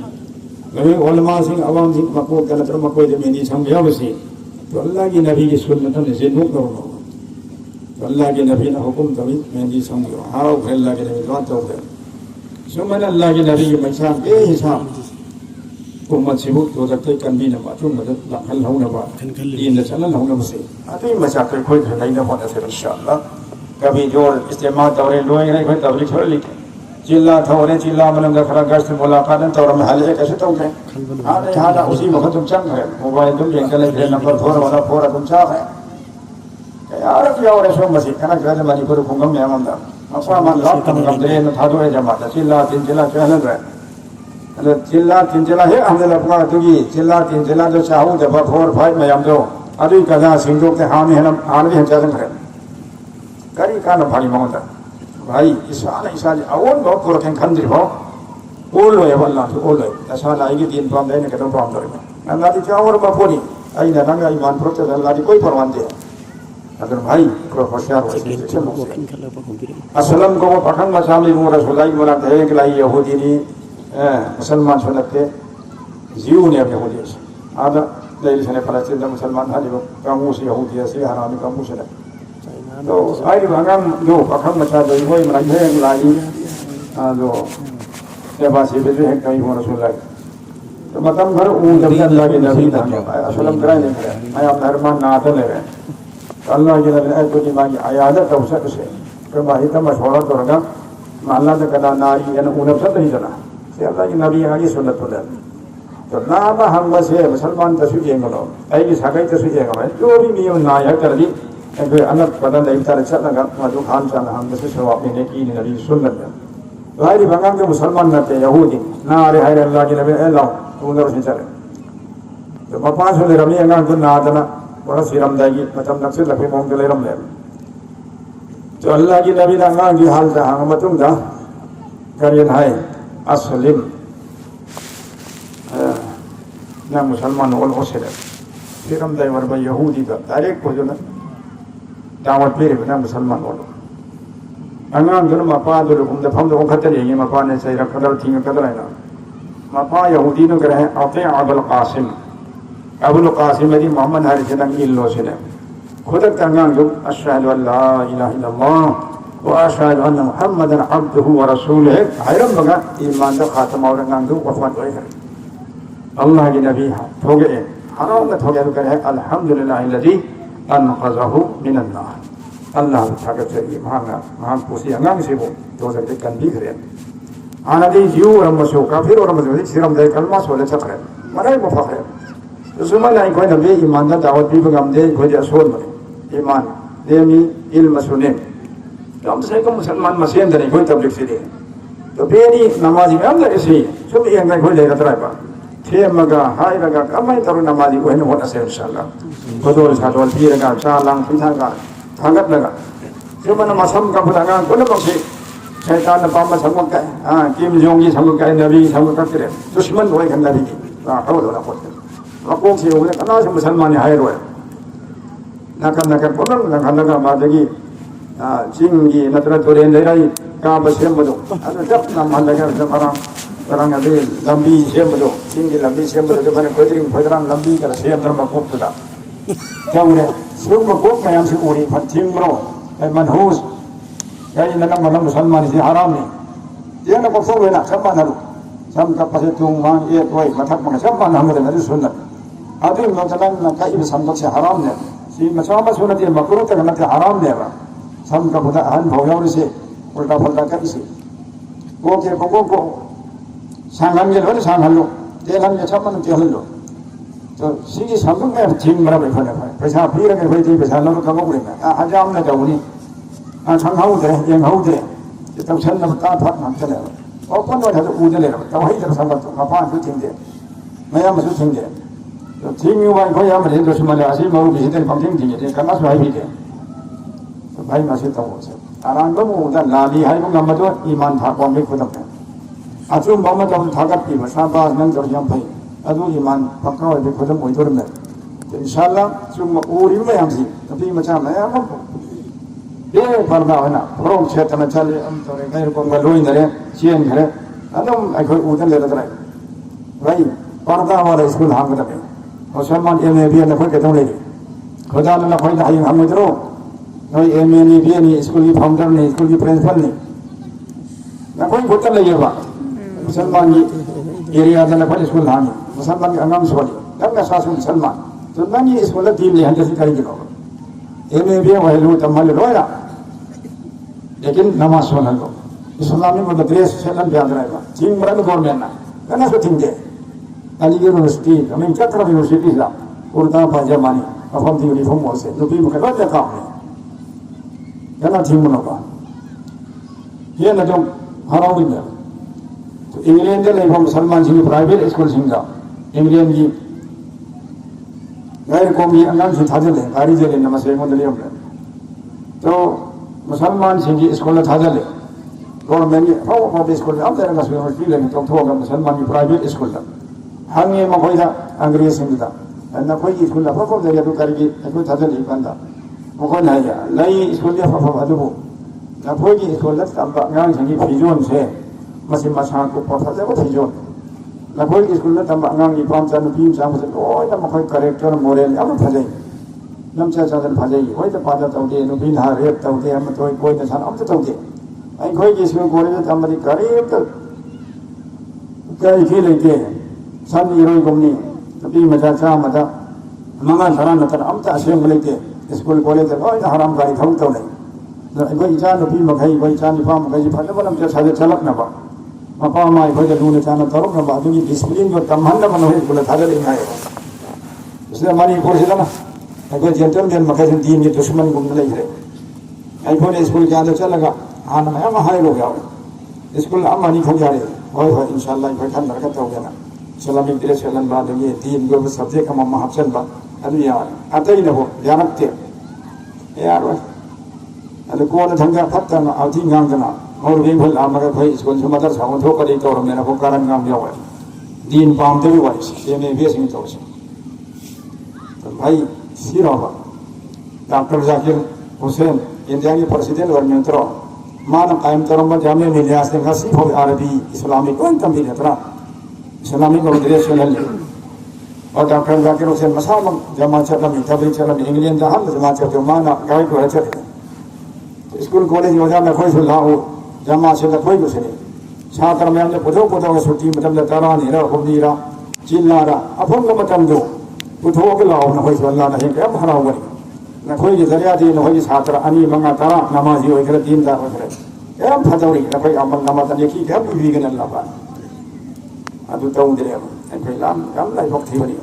नबी उलमा सिंह अवाम सिंह मको के नतर मको दे मेहंदी संग या बसी तो अल्लाह की नबी की सुन्नत ने से नुक करो तो अल्लाह के नबी ने हुकुम तभी मेहंदी संग यो हारो अल्लाह के नबी बात तो है सुमन अल्लाह के नबी के मैसाम के हिसाब उम्मत से वो तो तक कन भी न बातों मदद हल हो न बात ये न चलन हो न बसे आते मचा के कोई नहीं न होने से इंशाअल्लाह कभी जो इस्तेमाल तौरे लोए नहीं कोई तबलीग छोड़ लिखे चिल्ला थोड़े चिल्ला मतलब खरा गश्त मुलाकात तो हम हाल है कैसे तो है हां नहीं हां उसी वक्त तुम चंग है मोबाइल तुम लिंक ले नंबर 4 वाला 4 तुम चाह है यार क्या और ऐसा मसीह खाना घर में मणिपुर कुंगम में हम दा अपना मन लॉक कम दे न था दो है जमात चिल्ला तीन चिल्ला चलन रहे अरे चिल्ला तीन चिल्ला है हमने अपना तुगी चिल्ला तीन चिल्ला जो चाहूं जब 4 5 में हम जो अरे कजा सिंधु के हां में हम हां में चलन रहे करी का न भाई मोंदा भाई इसा अवन बहुत को रखें खंडरी हो ओल है वल्ला तो ओल है ऐसा लाएगी दिन पाम देने के तो पाम दो अल्लाह की चावर बापोनी आई ना नंगा ईमान प्रोते अल्लाह की कोई परवाह नहीं अगर भाई प्रोफेसर असलम को पठन मसामी मो रसूलुल्लाह मोला थे कि लाई यहूदी ने मुसलमान सुनते जीव ने अपने यहूदी आधा लेली से फलस्तीन का मुसलमान था जो कामू से यहूदी से हरामी कामू से तो आई भंगम जो पखम मचा दो वही मन है लाई जो सेवा से भी है कहीं हो रसूलुल्लाह तो मतलब घर ऊ जब अल्लाह के नबी था असलम कराए नहीं करे मैं आप धर्मान ना आते ले रहे अल्लाह के नबी है तो दिमागी आयादत तो उसे तो भाई तो मशवरा तो रखा अल्लाह ने कहा नारी यानी उन्हें सब नहीं जाना से अल्लाह के नबी आगे सुन्नत हो जाए तो ना हम बस है मुसलमान तस्वीर येंगलो आई की सागाई तस्वीर येंगलो जो भी मियो ना या कर दी एक अनक पदन नहीं तार चलना मधु खान चाल हम जैसे सवाब ने की नबी सुन्नत है भाई भंगम के मुसलमान न थे यहूदी ना अरे हाय अल्लाह के नबी अल्लाह उन्हें से चले तो मपास होले रमी अंगां को ना आदना बड़ा सिरम दागी मतलब नक्से लफे मोम के ले रम ले तो अल्लाह की नबी ना अंगां की हाल दा हम तुम दा करियन है असलिम ना मुसलमान ओल हो से फिर हम दाइवर भाई यहूदी का डायरेक्ट हो जो ना दावत पे ना मुसलमान ओल अंगाम जो ना मपा जो लोग फम जो खतर ये मपा ने सही रखदर थी कदर है ना मपा यहूदी ने करे अते अबुल कासिम मेरी मोहम्मद हर से नंगी लो से ने खुद तक अंगाम जो अशहदु अल्ला इलाहा इल्लल्लाह व अशहदु अन्ना मुहम्मदन अब्दुहु व रसूलुहु हैरम बगा ईमान का खात्मा और अंगाम जो वफात हुए हैं अल्लाह के नबी हो गए हराम का हो गया तो करे अल्हम्दुलिल्लाहिल्लज़ी अनक़ज़हु मिनन नार अल्लाह ताकत से महान पुसी अंगाम से वो तो सकते कंदी करे आना दे जीव और मसो काफिर और मसो सिरम दे कलमा सोले चक्रे मरे मुफाखरे तो सुमन आई कोई नबी ईमान दा दावत भी बगम दे कोई असोल में ईमान देमी इल्म सुने कम से कम मुसलमान मसीन दे कोई तबलीग से दे तो बेनी नमाजी में हम ऐसे सब ये अंगै कोई लेकर तराई बा थे मगा हाय लगा कमाई तरो नमाजी को है न होता से इंशाल्लाह बदौल सादौल भी लगा चालांग पिथा का थांगत लगा जो मन मसम का फुलागा कोन बसे शैतान पाम संग का हां किम जोंगी संग का नबी संग का करे दुश्मन होय खन नबी की तो ना होते अकोक से होने कना से मुसलमान हाय रोय नकन कोन नकन मादगी चिंगी नत्र तोरे लेराई का बसेम बदो अन जब ना मान लगा जफरा तरंग अदे लंबी सेम बदो चिंगी लंबी सेम बदो जब ने कोदरिंग फदरान लंबी कर सेम धर्म कोपदा जाउरे सुम कोप मयाम से ओरी फथिंग ब्रो मनहूस गई ननम मनम मुसलमान से हराम ने ये न कोसो वेना सब मानरू सब का पसे तुंग मांग ये कोई मथक में सब मान हम ने सुन्नत अभी मतलब न कई संबत से हराम ने सी मचामा सुन्नत मकरूह तक न हराम ने सम का खुदा अहन भोगयावर से उल्टा फुल्टा कर इसे वो के को सांगम ये सांगल लो तेलम ये सब मन तेल लो तो सिगी संबत में थिंग बराबर फने पैसा पी रखे भाई पैसा लो कम को में हजाम न जाऊनी संघाऊ दे यंगाऊ दे तो सन न ता फट हम चले ओपन वा तो उदले तो वही तो संबत मपा तो थिंग दे मैं मसु थिंग दे तो थिंग यू भाई हम रे दुश्मन आसी मऊ भी दे पंथिंग थिंग दे कना सु भी दे तो भाई मसु तो से आराम को मुदा लाली है को गम तो ईमान था को में खुद में अचु मम तो थागत की भाषा बास नन तो यम भाई अदु ईमान पक्का हो भी खुद में तो में तो इंशाल्लाह सुम ओरी में हम सी तो भी मचा में हम ये परदा है ना प्रोम क्षेत्र में चले हम तो गैर को लोई नरे चेन करे अदम अखोई उदन ले रहा भाई पर्दा वाला स्कूल हम करते मुसलमान एमए भी न कोई कहते ले खुदा ने कोई नहीं हम इधरो नई एमए नहीं भी नहीं स्कूल की फाउंडर नहीं स्कूल की प्रिंसिपल नहीं न कोई होटल ले बा मुसलमान की एरिया में कोई स्कूल हां मुसलमान के अंगम सोली तब का सासु मुसलमान तो नहीं स्कूल टीम ले हंते से करेंगे लोग एमए भी वही लो तमल रोया लेकिन नमाज सुन लो इस्लामी मदरसे से न याद रहेगा चिंग मरन गवर्नमेंट ना कना so thing they Ali university हमें चक्र यूनिवर्सिटी ला उर्दा पाजामानी अफम दी यूनिफॉर्म हो से जो भी मुझे बात काम है कना थिंग मनोबा ये न जो हराम में तो इंग्लैंड ले हम मुसलमान जी प्राइवेट स्कूल सिंगा इंग्लैंड की गैर कौमी अंगन से थाजल है गाड़ी जे नमस्ते मोदले हम तो मुसलमान सिंगी स्कूल में थाजल है गवर्नमेंट की पब्लिक स्कूल में अब तेरे का यूनिवर्सिटी लेने तो थोड़ा मुसलमान की प्राइवेट स्कूल ला हंगे मकोइदा अंग्रेज सिंगदा न कोई स्कूल ला फफो दे तो करगी कोई थाजल ही बंदा मको नहीं या नहीं स्कूल या फफो अदबो न कोई की स्कूल ला तब गांव सिंगी फिजोन से मसी मसा को फफो दे को फिजोन न कोई की स्कूल में तब गांव की पांच चार पीम चाम से ओय न मको करेक्टर मोरल अब फजे नमचा चादर फजे ओय तो पादा तौदे नो बिन हा रेप तौदे हम तो कोई न सान अब तो तौदे आई कोई की स्कूल गोरे में तमरी करीब तो कई की लेके सन इरोई गुमनी तभी मजा चा मजा मंगा धरा न तर अब तो असेम लेके स्कूल गोरे तो ओय हराम गाड़ी थौ तो नहीं कोई जान भी मखई कोई जान पा मखई फटे बनम के साथे चलक न बा मपा माई कोई दूने जान तरो न बा दुगी डिसिप्लिन को तमहन न बनो बोले थाले ले आए इसलिए हमारी कोशिश है ना कोई जेंटलमैन मखई से दीन के दुश्मन गुम ले रहे आई कोई स्कूल के अंदर चलेगा आना मैं हम हाय हो गया स्कूल अब मानी खो जा रहे होय होय इंशाल्लाह कोई खन रखत हो गया इस्लामिक ड्रेस चलन बाद ये दीन को सब्जेक्ट का मम्मा हफ्सन बा अभी यार आते ही न हो जानते यार अरे कौन धंगा फत्ता ना आधी गांग जना और भी भल आमर भाई स्कूल से मदर साउंड हो करे तो मेरा को कारण काम दिया हुआ दीन पामते भी वाली ये मैं भी सिंह तो भाई सीरोबा डॉक्टर जाकिर हुसैन इंडिया की प्रेसिडेंट और मित्रों माना कायम तरम जामे मिलिया से ngasi हो अरबी इस्लामिक को तम भी खतरा इस्लामिक और देश चल और डॉक्टर जाकिर हुसैन मसाल जमा चलम तभी चलम इंग्लैंड जहां जमा चल माना गाइड को चल स्कूल कॉलेज में जाना कोई सुलाओ जमा से कोई कुछ नहीं छात्र में हमने पुथो पुथो के छुट्टी मतलब तारा नहीं रहा होनीरा चिल्लारा अफम का मतलब दो पुथो के लाओ ना कोई अल्लाह नहीं क्या भरा हुआ ना कोई की दरिया दी ना कोई छात्र अनी मंगा तारा नमाजी हो कर तीन दार हो कर एम फजौरी ना कोई अमल नमाज ने की क्या भी गन अल्लाह बा अदु तो उधर कोई लाम कम लाई वक्त ही बनी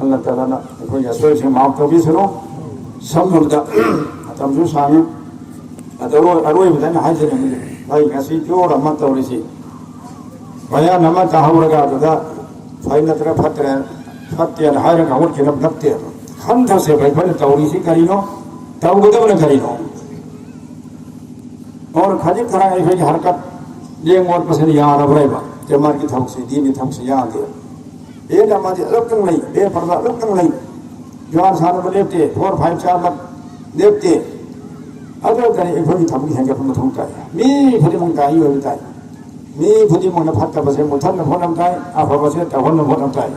अल्लाह ताला ना कोई ऐसे से माफ तो भी सुनो सब मुद्दा तम जो सामने अरोई बता ना हाजिर है भाई ngasi जोर अमत तो रिसी भैया नमक चाहूँगा तो दा फाइन तरह फत्ते हायर का उठ के रब लगते हम तो से भाई पहले तो रिसी करी लो तब वो तो बने करी लो और खाली तरह ऐसे की हरकत ये मोर पसंद यहाँ रब रहे बा जमार की थक से दीन की थक से यहाँ दे ये नमाज अलग तंग नहीं ये पर्दा अलग तंग नहीं जवान साल में लेते 4 5 4 मत लेते अगर कहीं एक भरी थमकी है जब मुझे होता है मी भरी मंगा ही होता है मी भरी मंगा फटता बसे मुझे न फोन होता है आप बसे तब न फोन होता है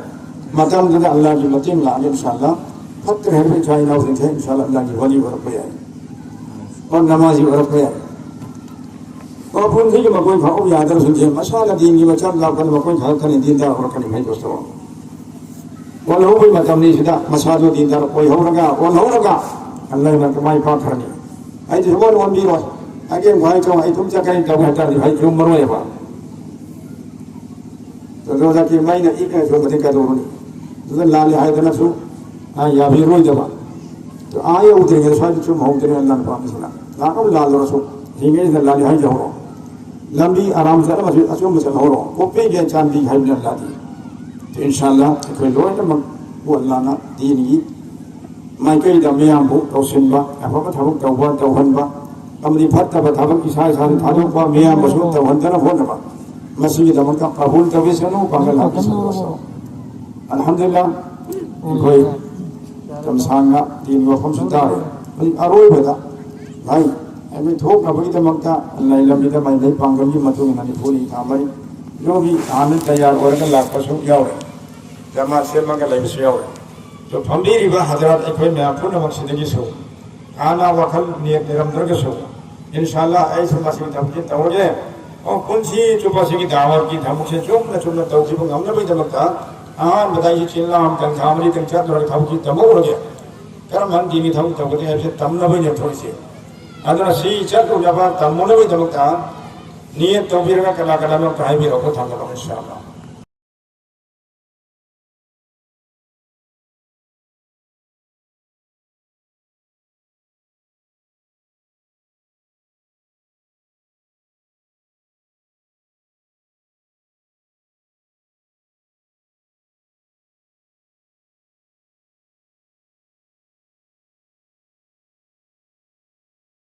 मतलब जो अल्लाह की मतीम ला इंशाल्लाह फट है भी चाहिए ना उसे इंशाल्लाह अल्लाह की वली वर पे है और नमाजी वर पे है और पुन ही में कोई भाव याद रख सुनते मसाला दीन की बचा अल्लाह का कोई भाव करने दीनदार और करने में दोस्तों वो लोग भी मतलब नहीं सीधा मसालो दीनदार कोई हो लगा अल्लाह ने तुम्हारी बात करनी आई जो वन भी रोज आगे भाई तो आई तुम क्या करें तब हटा भाई क्यों मरो ये बात तो रोजा की महीने एक है जो मत का दो नहीं तो लाल है तो ना सु हाँ या भी रोज जमा तो आए उतरेंगे शायद चुम हो उतरे अल्लाह ने पास सुना लाखों लाल रसो हिंगे से लाल है जो लंबी आराम से मत असुम से हो को पे के चांदी है अल्लाह दी तो इंशाल्लाह कोई लोग तो वो अल्लाह ना दीन की मैं कई दमे आंबो तो सिंबा अफब थबक तौहनबा अमरी फत्तब थबक इसा थादोबा मे आंबसु तौहनदना होनबा मसीह दमका कबूल तविसनु पागल हाकिसनु अल्हम्दुलिल्लाह कोई तमसांगा तीन वफम सुदारे भाई अरोई बता भाई अभी थोक नबी दमका अल्लाह लंबी दमाई नहीं पांगल की मतु ननी पूरी कामरी जो भी आने तैयार होकर लाख पसु यावे जमा से मगर लाइव से यावे तो फंबीरी बा हजरत एक में पुनः मकसद की सो आना वखल नियत निरंतर के सो इंशाल्लाह ऐसे मसीह धमकी तोड़े और कुंसी चुपासी की दावत की धमक से चुप न चुप न तौफीक हमने भी धमकता आन बताइए चिल्ला हम तन खामरी तन चार थोड़े धमकी तमो हो गया कर्म हम दीनी धमक तमकते हैं ऐसे तमना भी नहीं थोड़ी सी अदर सी चल तो जब तमोने भी धमकता नियत तौफीक का कला में कहीं भी रखो था इंशाल्लाह